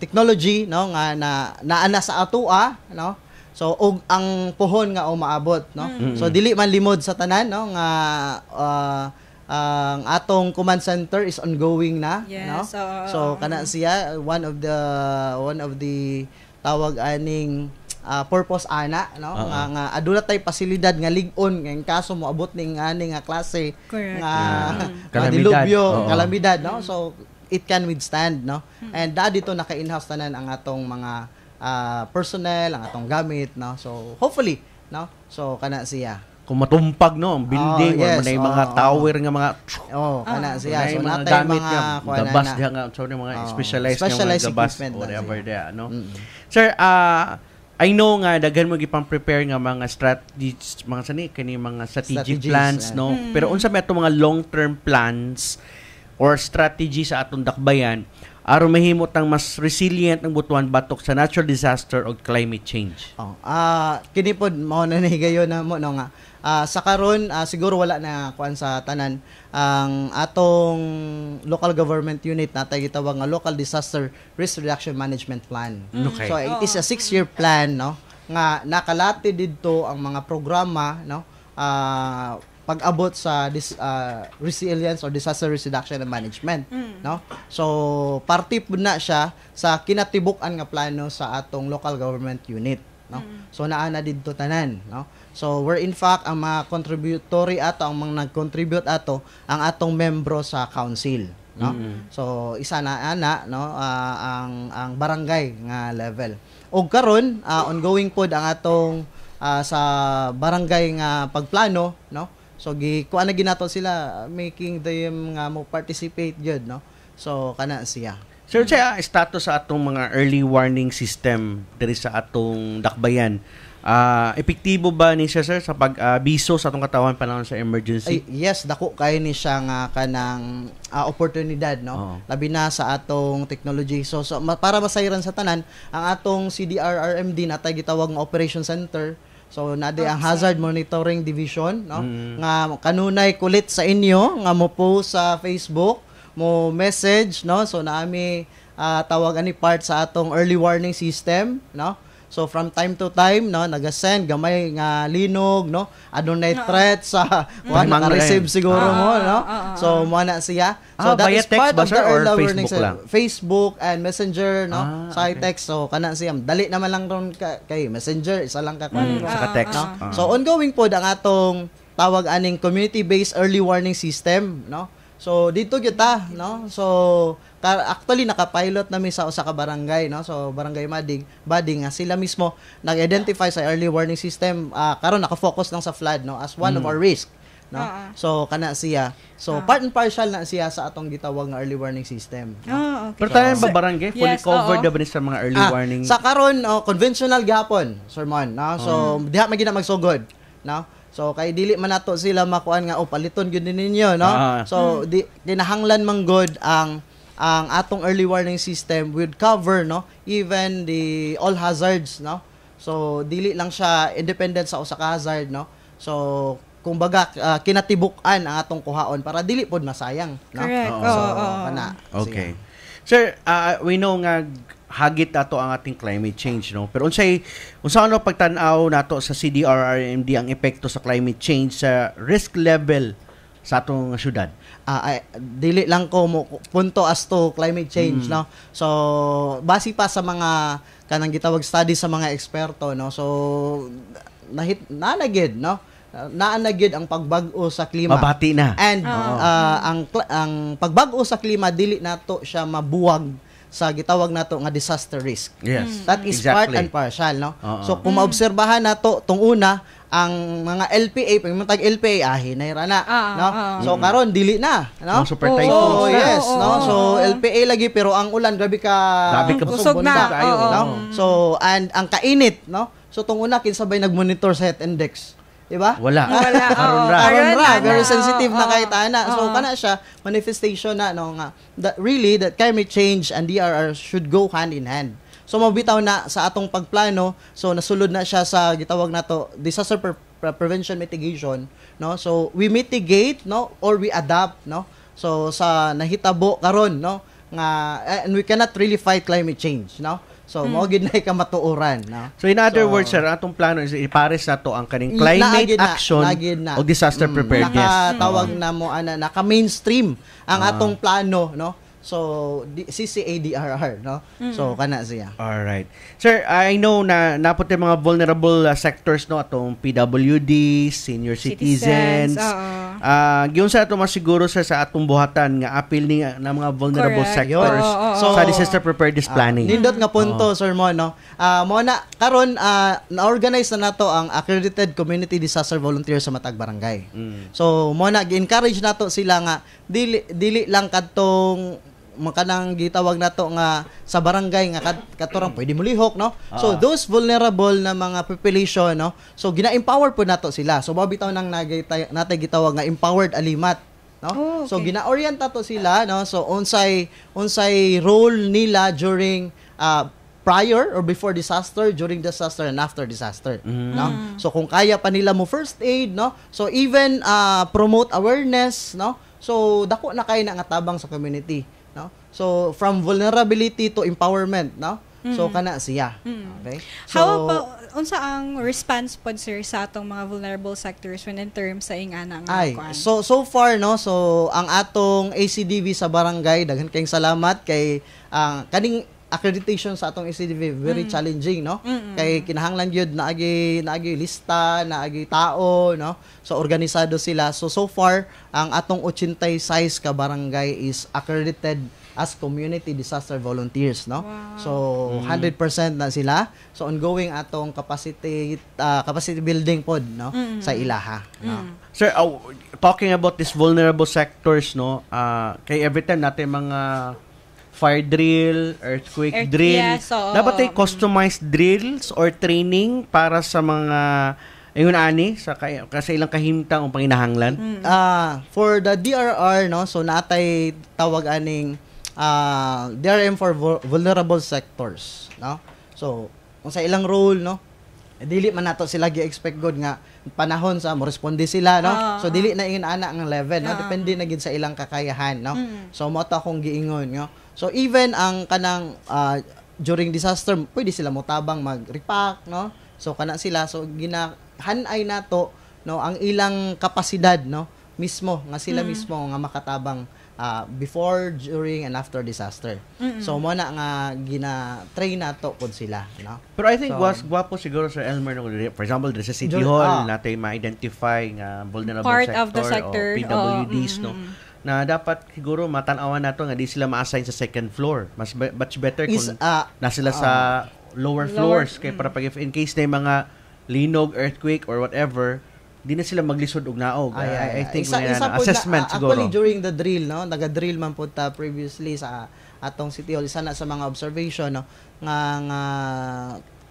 technology, no? Nga naana sa atua, no? So, og ang puhon nga umaabot, no? So, dili man limod sa tanan, no? Nga, ang atong command center is ongoing na Yes, no, oo. so kana siya one of the tawag aning purpose ana no nga aduna tay pasilidad nga lig-on nga in kaso moabot ning ani nga klase Correct. nga Kalamidad. dilubyo Oo. kalamidad no, so it can withstand no, and dito naka-in-house tanan ang atong mga personnel, ang atong gamit no, so hopefully no, so kana siya. Kung matumpag no, ang building or yes, manay mga tower nga mga kana siya. So mga natay gamit mga nga kuha gabas na. diha nga sorry mga specialized nga specialized mga gabas equipment na whatever siya. there no. Sir, I know nga daghan mo gipang-prepare nga mga strategies, mga sani kani mga strategic Strategies, plans no. Pero unsa may ato mga long-term plans or strategy sa atong dakbayan aron mahimot ang mas resilient ng butuan batok sa natural disaster o climate change. Kini pod mao na higayon na mo no nga. Sa karon siguro wala na kuan sa tanan ang atong local government unit natay gitawag nga local disaster risk reduction management plan. Okay. So it is a 6-year plan no nga nakalati didto ang mga programa no pag-abot sa resilience or disaster risk reduction and management, no? So parte po na siya sa kinatibuk-an nga plano sa atong local government unit, no? So naa na didto tanan, no? So we're in fact ang mga contributory ato, ang mga nag-contribute ato ang atong membro sa council, no? So isa na ana, no, ang barangay nga level. Og karon ongoing pod ang atong sa barangay nga pagplano, no? So kuan na ginato sila making them nga mo participate gyud, no? So kana siya. Sir, sa status sa atong mga early warning system diri sa atong dakbayan, epektibo ba ni siya, sir, sa pag-biso sa atong katawan panahon sa emergency? Yes, dako kay ni siya nga kanang oportunidad, no? Labi na sa atong technology. So para masayran sa tanan, ang atong CDR-RMD natay gitawag nga operation center. So nade ang hazard monitoring division, no? Nga kanunay kulit sa inyo nga mo post sa Facebook, mo message, no? So naami tawag ani part sa atong early warning system, no? So from time to time, no, naga-send gamay nga linog, no, adunay threat sa naka-receive siguro mo, no. So mo na siya. So that is part of the early warning system. Facebook and Messenger, no, sa text. So kana siya, dali naman lang ron kay Messenger, isa lang ka sa text. No? So ongoing po ang atong tawag aning community-based early warning system, no. So dito kita, no. So actually naka-pilot namin sa usa ka barangay, no. So barangay Bading nga sila mismo nag-identify sa early warning system, karon naka-focus lang sa flood, no, as one of our risk, no. So kana siya. So part and partial na siya sa atong gitawag nga early warning system. Okay. Pero tayo ba barangay fully covered na ba ni sa mga early warning? Sa karon conventional gihapon, sermon, no. So diha magina magsugod, no. So kay dili man nato sila makuan nga paliton gyud ninyo, no. So kinahanglan man good ang atong early warning system would cover, no, even the all hazards, no. So dili lang siya independent sa usa ka hazard, no. So kumbaga kinatibuk-an ang atong kuhaon para dili pod masayang, no. Correct. So kana. Okay. Sir, we know nga hagit ato ang ating climate change, no. Pero unsa ano pagtan-aw nato sa CDR-RMD ang epekto sa climate change sa risk level sa atong syudad? Dili lang ko mo punto as to climate change, no. So base pa sa mga kanang gitawag study sa mga eksperto, no. So nanagid, no. Naanagid ang pagbag-o sa klima. Mabati na. And ang pagbag-o sa klima dili nato siya mabuwag sa gitawag nato nga disaster risk. Yes. That is part and partial, no. So kung maobserbahan nato tong una ang mga LPA, pag matag LPA hinayra na, no. So karon dili na, no. Super typhoon. So yes, no. So LPA lagi pero ang ulan grabe ka busog na kayo, no. So and ang kainit, no. So tong una kinsabay nagmonitor sa heat index. Diba? Wala. Karon ra. Very sensitive na kay tana. So kana siya manifestation na, no, nga that really that climate change and DRR should go hand in hand. So mabitaw na sa atong pagplano, so nasulod na siya sa gitawag nato disaster prevention mitigation, no. So we mitigate, no, or we adapt, no. So sa nahitabo karon, no, nga and we cannot really fight climate change, no. So mao gid na matuoran, no. So in other words, sir, atong plano is ipares nato ang kaning climate action o disaster preparedness. Nakatawag na mo naka-mainstream ang atong plano, no. So CCADRR, no. So kana siya. All right. Sir, I know na napot yung mga vulnerable sectors, no, atong PWD, senior citizens. Giyon sa ato masiguro, sir, sa atong buhatan nga apil ni na mga vulnerable sectors sa disaster preparedness planning. Nindot nga punto, sir mo, no. Mo na karon na-organize na nato ang accredited community disaster volunteer sa matag barangay. So mo na gi-encourage nato sila nga dili lang kadtong makanang gitawag nato nga sa barangay nga katurang pwede mo lihok, no. So those vulnerable na mga population, no, so gina-empower po nato sila. So mabitaw nang natay gitawag nga empowered alimat, no. So gina-orienta to sila, no. So unsay role nila during prior or before disaster, during disaster and after disaster, no. So kung kaya pa nila mo first aid, no, so even promote awareness, no. So dako na kay na nga tabang sa community, no. So from vulnerability to empowerment, no. So kana siya. Okay? So How about unsa ang response pod sir sa atong mga vulnerable sectors when in terms sa ingana nga kuan? so far no, so ang atong ACDV sa barangay, daghan kayong salamat kay kaning accreditation sa atong ACDV very challenging no. Kay kinahanglan gyud naagi lista, naagi tao no. So organisado sila. So far ang atong 86 ka barangay is accredited as community disaster volunteers no. Wow. So 100% na sila. So ongoing atong capacity building pod no sa ilaha no. Sir, talking about these vulnerable sectors, no, kay every time natin mga fire drill, earthquake drill, dapat ay customized drills or training para sa mga ayun ani sa ilang kahimtang o panginahanglan. For the DRR no, so natay tawag aning DRM for vulnerable sectors no. So kung sa ilang role no, dili man nato sila gi-expect god nga panahon sa mo responde sila no. So dili na ingin ana ang level no, depende na gid sa ilang kakayahan no. So mo ta akong giingon no. So even ang kanang during disaster pwede sila motabang mag-repack no. So kana sila so ginahanay nato no ang ilang kapasidad no mismo nga sila mismo nga makatabang before, during, and after disaster. So, mo na nga gina-train nato pod sila, no? Pero I think gwapo siguro Sir Elmer, for example, sa City Hall, natin ma-identify nga vulnerable part sector, of the sector o PWDs, no? Na dapat siguro matanawan nato nga di sila ma-assign sa second floor. Much better kung na sila sa lower floors. Kaya para pag in case na yung mga linog, earthquake, or whatever, di na sila maglisod og naog. I think assessment siguro. Actually during the drill no, naga-drill man pud ta previously sa atong City Hall, isa na sa mga observation no nga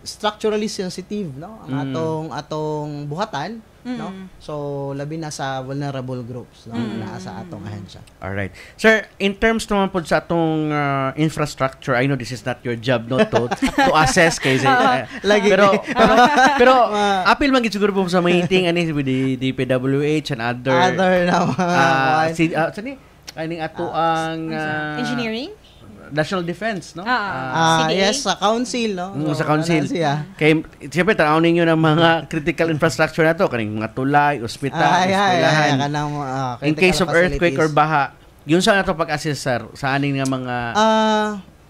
structurally sensitive no ang atong buhatan no. So labi na sa vulnerable groups no naa sa atong ahensya. All right. Sir, in terms naman po sa atong infrastructure, I know this is not your job no to assess kasi pero apil man gid siguro po sa meeting ani with the DPWH and other aning ato ang engineering National Defense, no? Yes, sa council, no? Sa council. Kaya, siyempre, tanawin ninyo ng mga critical infrastructure na to, kaning mga tulay, ospital, eskwelahan. In case of earthquake or baha, yun sa na to pag-assess, sir, sa aning nga mga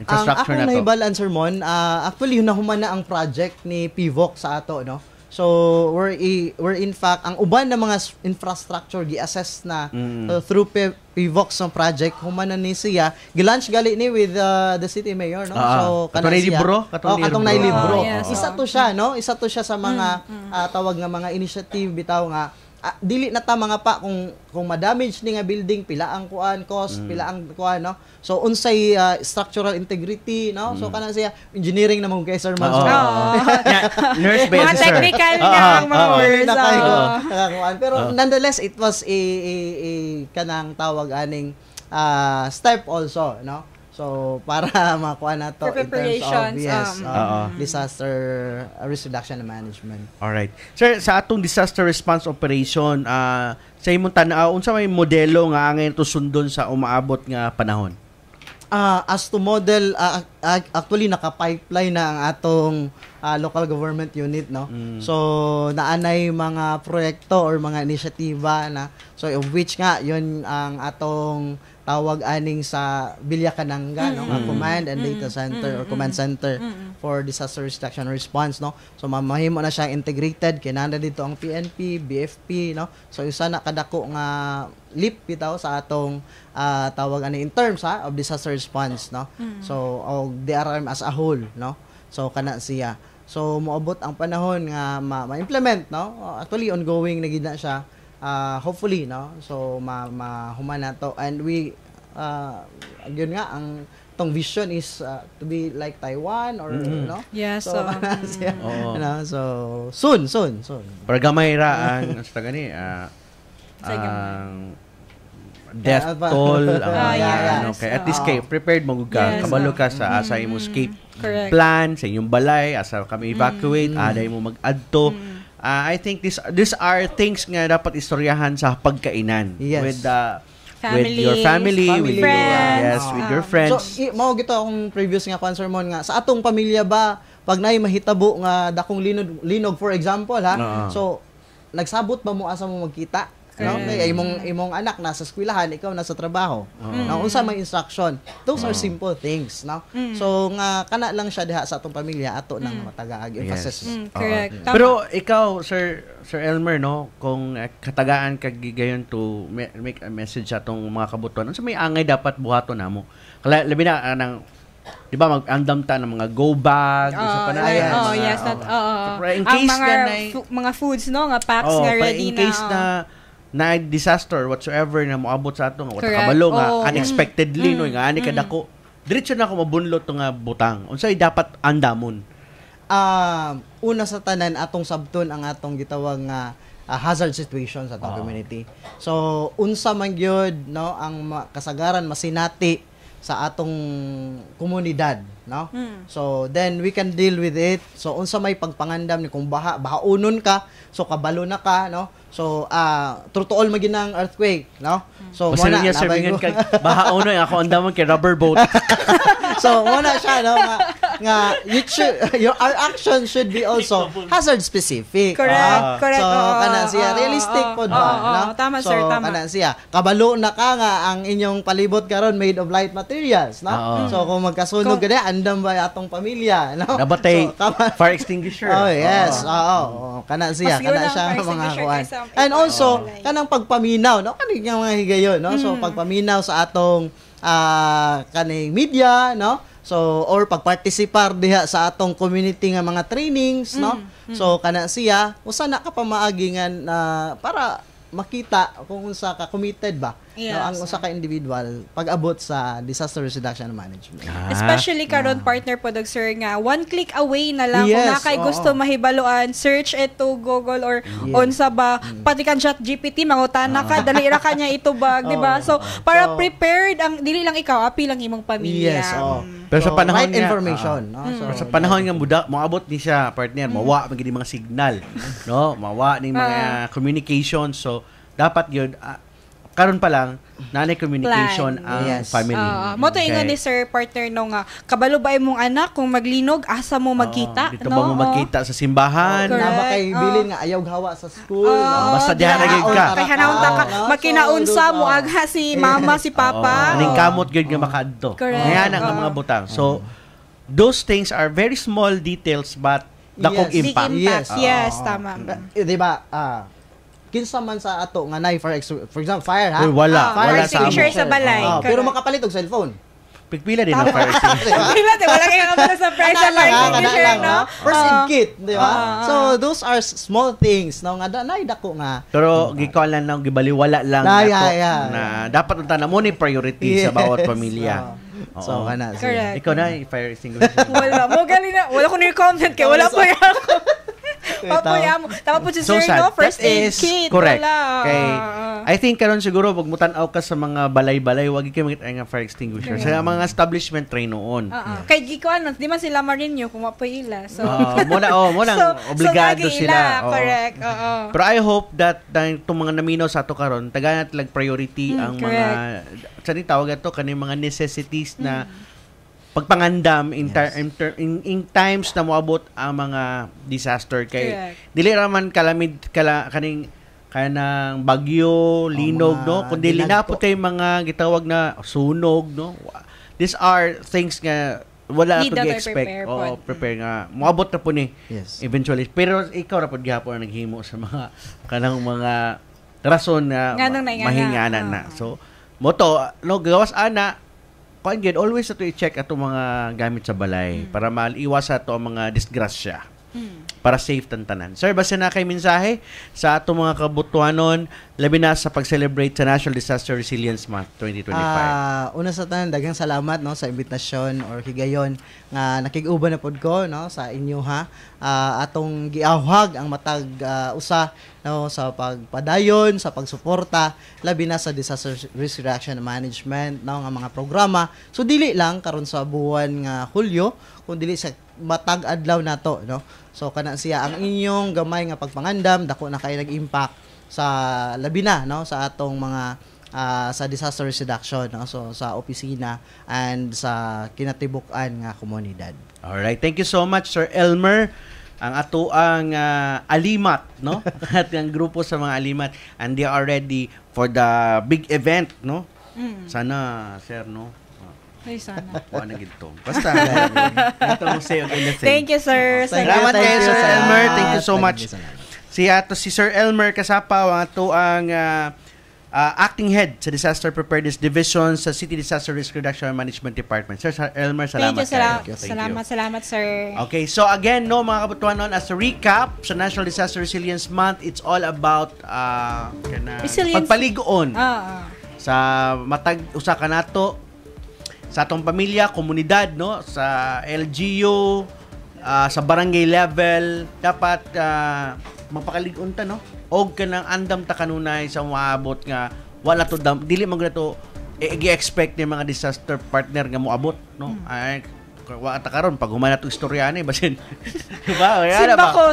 infrastructure na to. Ang ako naibalan, Sir Mon, actually, yun na humana ang project ni PVOC sa ato, no? So, we're in fact, ang uban ng mga infrastructure gi-assess na through PVOC sa project, humana ni siya, gi-launch gali ni with the city mayor, no? So, katong libro? Katong libro. Isa to siya, no? Isa to siya sa mga tawag nga mga initiative bitaw nga dili na ta mga pa kung ma-damage ni nga building, pila ang kuan cost, pila ang kuan no. So unsay structural integrity no. So kanang siya engineering na mong kay Sir Manso. Nurse base mga technical na mga words. Pero nonetheless it was a kanang tawag aning step also no. So para makuha na to in terms of disaster risk reduction and management. Alright. Sir, sa atong disaster response operation, sa imong tanaw, unsa may modelo nga angay to sundon sa umaabot nga panahon? As to model, actually naka-pipeline na ang atong local government unit, no? So, naanay mga proyekto or mga inisyatiba na, so of which nga, yun ang atong tawag aning sa Bilyakananga, no? Ang command and data center or command center for disaster reduction response, no? So, mamahimo na siya integrated, kinanda dito ang PNP, BFP, no? So, isa na kadako nga leap bitaw sa atong tawag ani in terms of disaster response, no? So, og DRM as a whole, no? So, kana siya. So, moabot ang panahon nga ma-implement, no? Actually, ongoing na gid na siya. Hopefully, no? So, mahuman na to. And we, yun nga, ang tong vision is to be like Taiwan or, no? Yes. So, siya, so, soon. Para gamay ra ang, sa gani, death toll, kay at least kay prepared mo ka, kabalo ka sa asa imo escape plan, sa inyong balay, asa kami evacuate, aday mo mag-adto. I think these are things nga dapat istoryahan sa pagkainan with family, with your family, with friends. with your friends. So, mao gito akong previous nga concern mo nga sa atong pamilya ba pag naay mahitabo nga dakong linog for example ha. So nagsabot ba mo asa mo magkita? No? Kaya imong anak nasa eskwelahan, ikaw nasa trabaho. No, unsa may instruction. Those are simple things, no? So nga kana lang siya diha sa atong pamilya ato nang matagaag emphasis. Correct. Pero ikaw, Sir Elmer, no, kung katagaan kag gayon to make a message sa atong mga kabutuan, unsa may angay dapat buhaton namo? Labi na nang di ba mag-andam ta ng mga go bag, isa pa na yes, in case mga foods, no, nga packs nga ready in case na disaster whatsoever na moabot sa ato nga kabalo nga unexpectedly no nga ani kadako diretso na ako mabunlot to nga butang unsay dapat andamon. Una sa tanan atong sabton ang atong gitawag nga hazard situation sa atong community. So unsa man gyud no ang kasagaran masinati sa atong komunidad, no? So then we can deal with it. So unsa may pagpangandam ni kung bahaunon ka, so kabalo na ka, no? So trutuol maginang earthquake, no? So mo na sabihin kag bahaunon ako andamon kay rubber boat. So muna siya no nga our action should be also hazard specific. Correct. So kana siya realistic pod ba, no? Tama so, sir, tama. Kana siya kabalo na ka nga ang inyong palibot karon made of light materials, no? So kung magkasunog gani andam ba atong pamilya, no? Dapat fire extinguisher. Oh yes. Kana siya mga kuan. And also kanang pagpaminaw, no? Kaning mga higayon, no? So pagpaminaw sa atong kaning media, no? So or pagpartisipar diha sa atong community nga mga trainings, no? So kana siya usa na ka pamaagingan para makita kung unsa ka committed ba no ang usa ka individual pag-abot sa disaster risk reduction management. Especially karon partner po dog sir nga one click away na lang kung nakay gusto mahibaluan, search ito Google or unsa ba pati kan ChatGPT mangutana ka dali ra kanya itubag, di ba? So para prepared ang dili lang ikaw api lang imong pamilya. Yes, pero sa panahon right information, no? So sa panahon nga moabot ni siya partner, mawa magid mga signal, no? Mawa ning mga communication. So dapat yun karon pa lang nanay communication ang family. Mo to ingon ni sir partner no nga kabalo ba imong anak kung maglinog asa mo magkita, dito ba mo magkita sa simbahan? Na ba kay bilin nga ayaw gawa sa school, basta diha ra gyud ka. Kay hanawon ta ka makinaunsa mo agha si mama si papa. Ning kamot gyud nga makaadto. Ngayon ang mga butang. So those things are very small details but dakong impact. Yes, tama. Di ba? Kinsa man sa ato nga nay for example fire ha. Wala extinguisher sa balay. Pero makapalit og cellphone. Pigpila din ang fire extinguisher. Pigpila din wala kay nga sa price sa fire extinguisher, no? First aid kit, di ba? So those are small things no nga nay dako nga. Pero gikuan lang nang gibaliwala lang na dapat unta na mo ni priority sa bawat pamilya. So kana. Ikaw na fire extinguisher. Wala mo gali na. Wala ko ni comment kay wala pa yan. Papuya mo. Tama po si sir, no? First aid kit. Correct. Kay, I think karon siguro, pag mutanaw ka sa mga balay-balay, wag kayo makita nga fire extinguisher. Sa mga establishment train noon. Kay gikuan, di man sila marinyo kung mapoy ila. So, muna obligado sila. Correct. Pero I hope that itong mga naminaw sa ato karon, taganat lang priority ang mga, saan tawag ito, kaning mga necessities na pagpangandam in times na moabot ang mga disaster kay dili ra man kalamid kaning kanang bagyo, linog, no, kundi linapot kay mga gitawag na sunog, no. These are things nga wala to expect prepare nga moabot na po ni eventually. Pero ikaw ra pud gihapon ang naghimo sa mga kanang mga rason na mahinganan na. So moto no gawas ana kuan always to i-check ato mga gamit sa balay para maiwas ato ang mga disgrasya. Para safe tantanan. Sir, basta na kay mensahe sa ato mga kabutuanon labi na sa pag-celebrate sa National Disaster Resilience Month 2025. Una sa tanan daghang salamat no sa imbitasyon or higayon nga nakig-uban na pod ko no sa inyo ha. Atong giawhag ang matag usa no sa pagpadayon, sa pagsuporta labi na sa disaster risk reduction management no nga mga programa. So dili lang karon sa buwan nga Hulyo, kundi dili sa matag adlaw nato no. So kana siya ang inyong gamay nga pagpangandam dako na kay nag-impact sa labi na no sa atong mga sa disaster risk reduction, no? So sa opisina and sa kinatibuk-an nga komunidad. Alright, thank you so much Sir Elmer. Ang ato ang alimat, no? At ang grupo sa mga alimat, and they are ready for the big event, no? Sana sir, no? Ay, sana. Kuha na gito. Basta, ito mo say anything. Thank you, sir. Salamat kayo, Sir Elmer. Thank you so much. Si Sir Elmer Kasapaw, ang ato ang acting head sa Disaster Preparedness Division sa City Disaster Risk Reduction and Management Department. Sir Elmer, salamat kayo. Salamat, sir. Okay, so again, no, mga kabutuanon, as a recap, sa National Disaster Resilience Month, it's all about pagpaligoon sa matag usa ka nato sa atong pamilya, komunidad, no, sa LGU, sa barangay level, dapat mapakaligon ta, no, og kanang andam ta kanunay sa maabot nga wala to dili man to i-expect ni mga disaster partner nga moabot, no. Ay wa ta karon pag humana to istoryane basin diba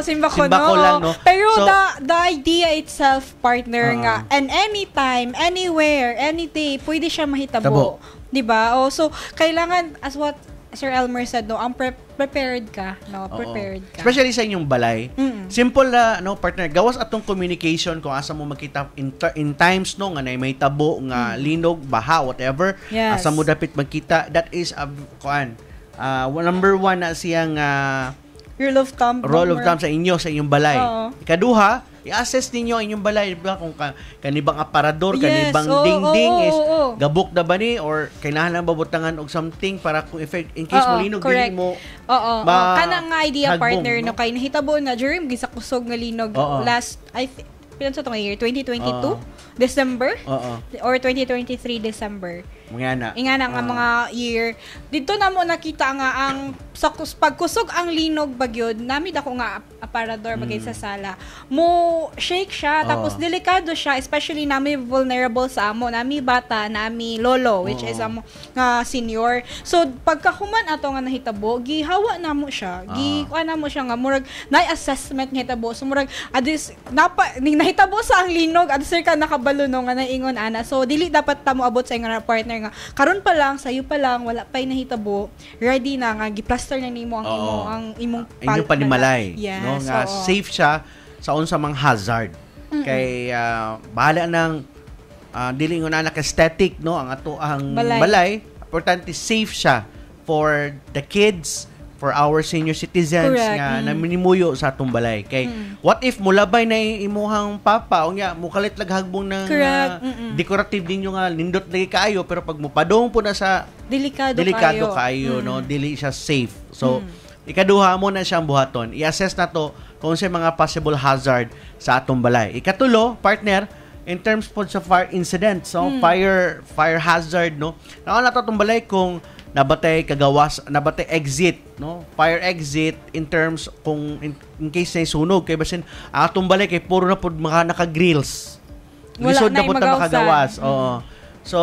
simba ko no? Lang, no, pero so, the idea itself partner nga, and anytime, anywhere, any day pwede siya mahitabo. Diba? So kailangan, as what Sir Elmer said, no, ang prepared ka, no, prepared ka. Especially sa inyong balay. Simple na, no, partner, gawas atong communication kung asa mo makita in times, no, nga may tabo, nga linog, baha, whatever. Yes. Asa mo dapat magkita, that is number one na siyang rule of thumb sa inyo, sa inyong balay. Ikaduha, i-assess ninyo ang inyong balay, diba? Kung kanibang aparador, kanibang dingding is gabok na ba ni, or kailangan babutangan og something para kung in case mo linog, dili mo kanang nga idea hagbong, partner, no, kay nahitabo na during gisakusog nga linog last, pilan sa itong year, 2022? December? Or 2023 December? Ingana nga mga year. Dito na mo nakita nga ang sa pagkusog ang linog bagyod, nami dako nga aparador bagay sa sala. Mo shake siya, tapos delikado siya, especially nami vulnerable sa amo, nami bata, nami lolo, which is amo nga senior. So pagkahuman ato nga nahitabo, gihawa namo siya. Kuan namo siya nga murag na assessment nga hitabo. So murag adis nahitabo sa ang linog, adis ka nakabalo no nga naingon ana. So dili dapat ta mo abot sa nga partner nga karon pa lang, sayo pa lang, wala pay nahitabo, ready na nga giplaster na nimo ang imong panimalay, yes, no, nga safe siya sa unsa mang hazard. Kay bahala nang dili nga na aesthetic, no, ang ato ang balay, importante safe siya for the kids, for our senior citizens. Correct. Nga naminimuyo sa atong balay. Kay what if mulabay na imuhang papa o nya mukalit hagbong ng decorative ninyo nga nindot lagi kaayo, pero pag mupadong po na sa delikado kayo, no, dili siya safe. So ikaduha mo na siyang buhaton. I-assess na to kung sa mga possible hazard sa atong balay. Ikatulo, partner, in terms po sa fire incidents, so fire hazard, no, na to atong balay kung nabatay kagawas, nabatay exit, no, fire exit in terms kung in case na sunog kay basin atong balay kay puro na pud mga naka-grills. Lisod na pud ta makagawas. So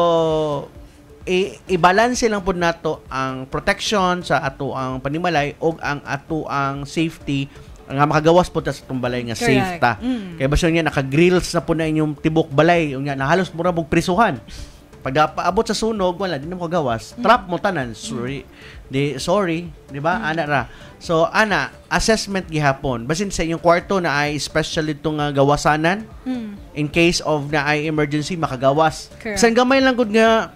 i-balance lang pud nato ang protection sa ato ang panimalay og ang ato ang safety nga makagawas pud ta sa atong balay nga safe ta. Kay basin nga naka-grills na pud na inyong tibok balay, unya na halos mura mong prisuhan. Pag paabot sa sunog, wala, di na mo gawas. Trap mo tanan. Sorry, di ba? Ana ra. So, assessment gihapon. Basin sa inyong kwarto na ay special itong gawasanan. In case of na ay emergency, makagawas. San gamay lang gud nga,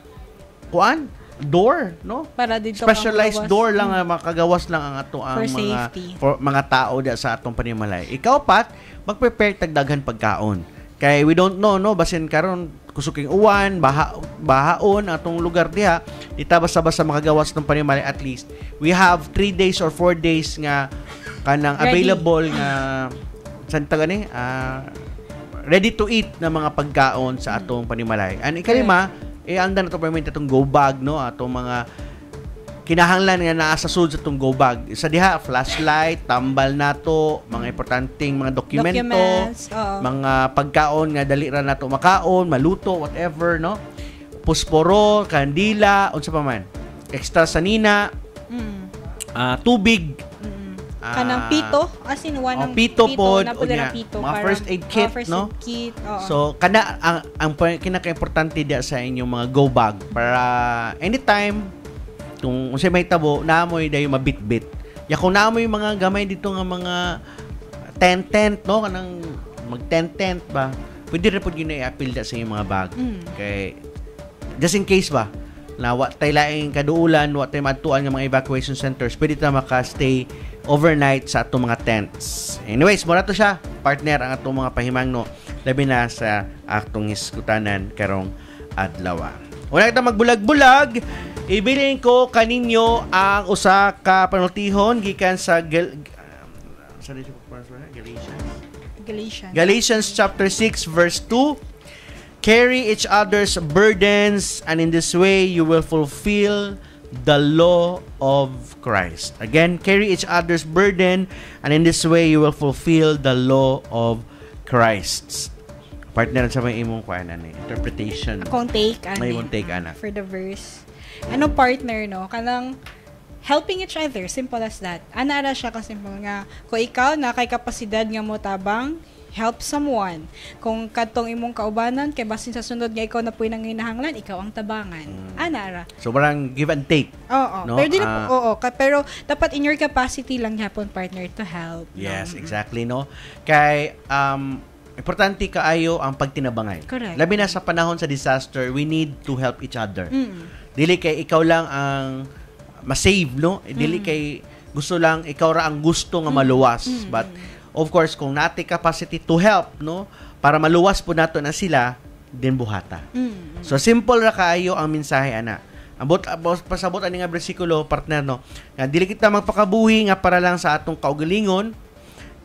door, no? Para dito specialized door lang, makagawas lang ang ato ang mga tao da sa atong panimalay. Ikaw, Pat, mag-prepare tagdaghan pagkaon. Kay we don't know, no, basin karon kusuking uwan, bahaon atong lugar diha, dita basta-basta makagawas ng panimalay. At least we have 3 days or 4 days nga kanang available nga ready to eat na mga pagkaon sa atong panimalay. And ikalima, anda na to permit atong go bag, no, atong mga kinahanglan nga naa sa sud sa itong go bag. Isa diha, flashlight, tambal nato, mga importanteng mga dokumento, mga pagkaon nga dali ra nato makaon, maluto, whatever, no? Pusporo, kandila, unsa pa man. Extra sanina, tubig, kanang pito, as in one ng pito pod, na pito, mga first aid kit, first no? aid kit, oo. So kana ang kinaka-importante dia sa inyong mga go bag para anytime kung unsay may tabo naamoy dayo mabitbit. Ya kung naamoy mga gamay dito nga mga tent no kanang mag-tent ba. Pwede ra pud gyud i-appeal da sa inyong mga bag. Kay just in case ba na wa tay laing kaduulan, wa tay madtuan nga mga evacuation centers, pwede ta maka-stay overnight sa atong mga tents. Anyways, mura to siya, partner ang atong mga pahimangno labi na sa atong hiskutanan karong adlaw. Wala kita magbulag-bulag, ibilin ko kaninyo ang usa ka panultihon gikan sa Galatians chapter 6 verse 2. Carry each other's burdens, and in this way you will fulfill the law of Christ. Again, carry each other's burden, and in this way you will fulfill the law of Christ. Partner sa may imong interpretation. Akong take, may imong take, ana. For the verse. Ano partner, no? Kanang helping each other, simple as that. Ana siya kasimple nga, kung ikaw na kay kapasidad nga mo tabang, help someone. Kung katong imong kaubanan, kay basin sa sunod nga ikaw na po'y nanginahanglan, ikaw ang tabangan. Anara. So, parang give and take. Oo. No? Pero, pero dapat in your capacity lang yapon, partner, to help. Yes, exactly, no? Kay, importante kaayo ang pagtinabangay. Correct. Labi na sa panahon sa disaster, we need to help each other. Dili kay ikaw lang ang ma-save, no? Dili kay gusto lang, ikaw ra ang gusto nga maluwas. But, of course, kung natin capacity to help, no, para maluwas po nato na sila, din buhata. So, simple ra kaayo ang mensahe, ana. Pasabot ani nga bersikulo, partner, no, nga dili kita magpakabuhi nga para lang sa atong kaugalingon.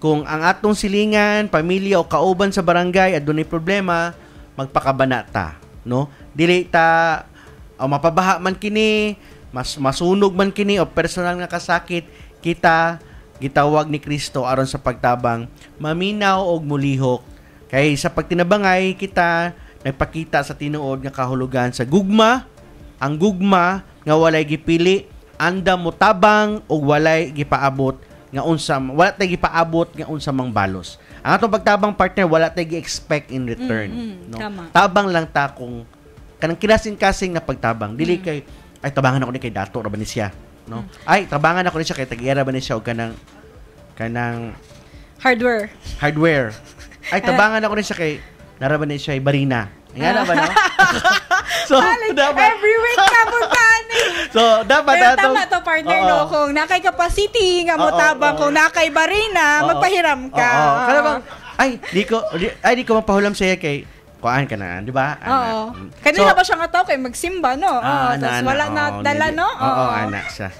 Kung ang atong silingan, pamilya o kauban sa barangay adunay problema, magpakabana ta, no? Dili ta mapabaha man kini, masunog man kini o personal nga kasakit, kita gitawag ni Kristo aron sa pagtabang maminaw og mulihok. Kay sa pagtinabangay kita nagpakita sa tinuod nga kahulugan sa gugma, ang gugma nga walay gipili, andam mo tabang og walay gipaabot nga unsa, wala tay gipaabot nga unsa mang balos. Ang atong pagtabang, partner, wala tay gi-expect in return, no? Tama. Tabang lang ta kung kanang kinasing-kasing na pagtabang. Dili kay ay tabangan ako ni kay dato ra ba ni siya, no? Ay tabangan ako ni siya kay tag-iyara ba ni siya og kanang hardware. Ay tabangan ako ni siya kay nara ba ni siya ay barina. Nga ba, no? So, dapat every week ka mo tani. So, dapat pero tama to, partner, no? Kung nakay capacity nga mo tabang, kung nakay barina, magpahiram ka. Kaya bang, di ko mapahulam siya kay kuan ka na, di ba? Oo. Kanina ba siya nga tao kay magsimba, no? Tapos wala na dala, no? Oo, anak siya.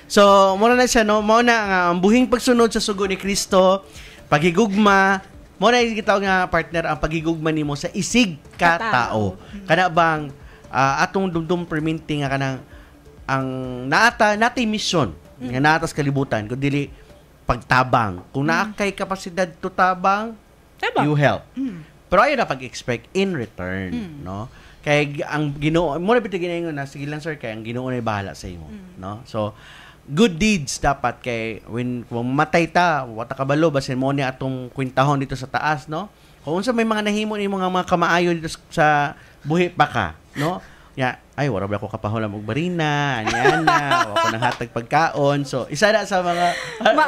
So, muna na siya, no? Muna nga, ang buhing pagsunod sa sugo ni Kristo, pagigugma, muna yung gitaw nga, partner, ang pagigugma nimo sa isig ka tao. Kana bang, atong dumdum perminting nga kanang, ang naati mission, nga naatas kalibutan, kung dili pagtabang. Kung naakay kapasidad to tabang, you help. Pero ayaw na pag-expect in return, no? Kaya ang Ginoo, mo na bitigin na sige lang sir, kaya ang Ginoo na bahala sa imo, no? So, good deeds dapat kay when mamatay ta, wata kabalo basin mo ni atong kwintahon dito sa taas, no? Kung unsa may mga nahimo ni mga kamaayo dito sa buhi pa ka, no? Ya, ay wala ba ako kapahulam og barina, ana, ako nang hatag pagkaon. So, isa na sa mga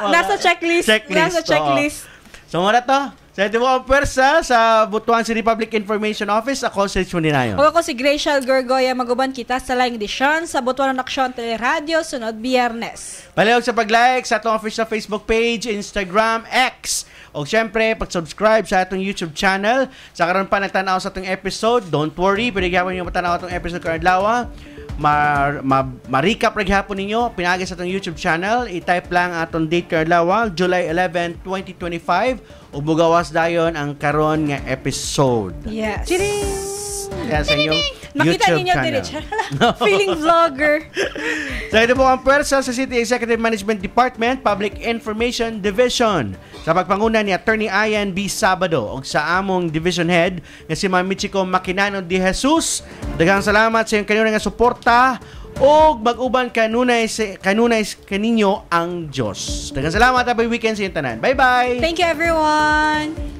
nasa checklist. Nasa checklist. So, muna to. Sa ito mo ang pwersa sa Butuan City Public Information Office. Ako si Chuninayon. Ako si Gracial Gorgoya. Maguban kita sa laing edisyon sa Butuan Aksyon Teleradio sunod Biyernes. Palihog sa pag-like sa atong official Facebook page, Instagram, X. O syempre, pag-subscribe sa atong YouTube channel. Sa karon pa nagtanaw sa atong episode, don't worry, pwede gawin nyo matanaw atong episode karadlaw. Ma-recap paghapon ninyo, pinagi sa atong YouTube channel. I-type lang atong date karadlaw, July 11, 2025. O bugawas dayon ang karon nga episode. Yes. Yan sa inyong makita YouTube ninyo channel. Feeling vlogger. So ito po ang pwersa sa City Executive Management Department, Public Information Division. Sa pagpanguna ni Attorney Ian B. Sabado o sa among Division Head na si Ma'am Michiko Maquinano de Jesus. Daghang salamat sa iyong kanina nga suporta o mag-uban kanunay kaninyo ang Dios. Daghang salamat, happy weekend sa inyo tanan. Bye-bye. Thank you everyone.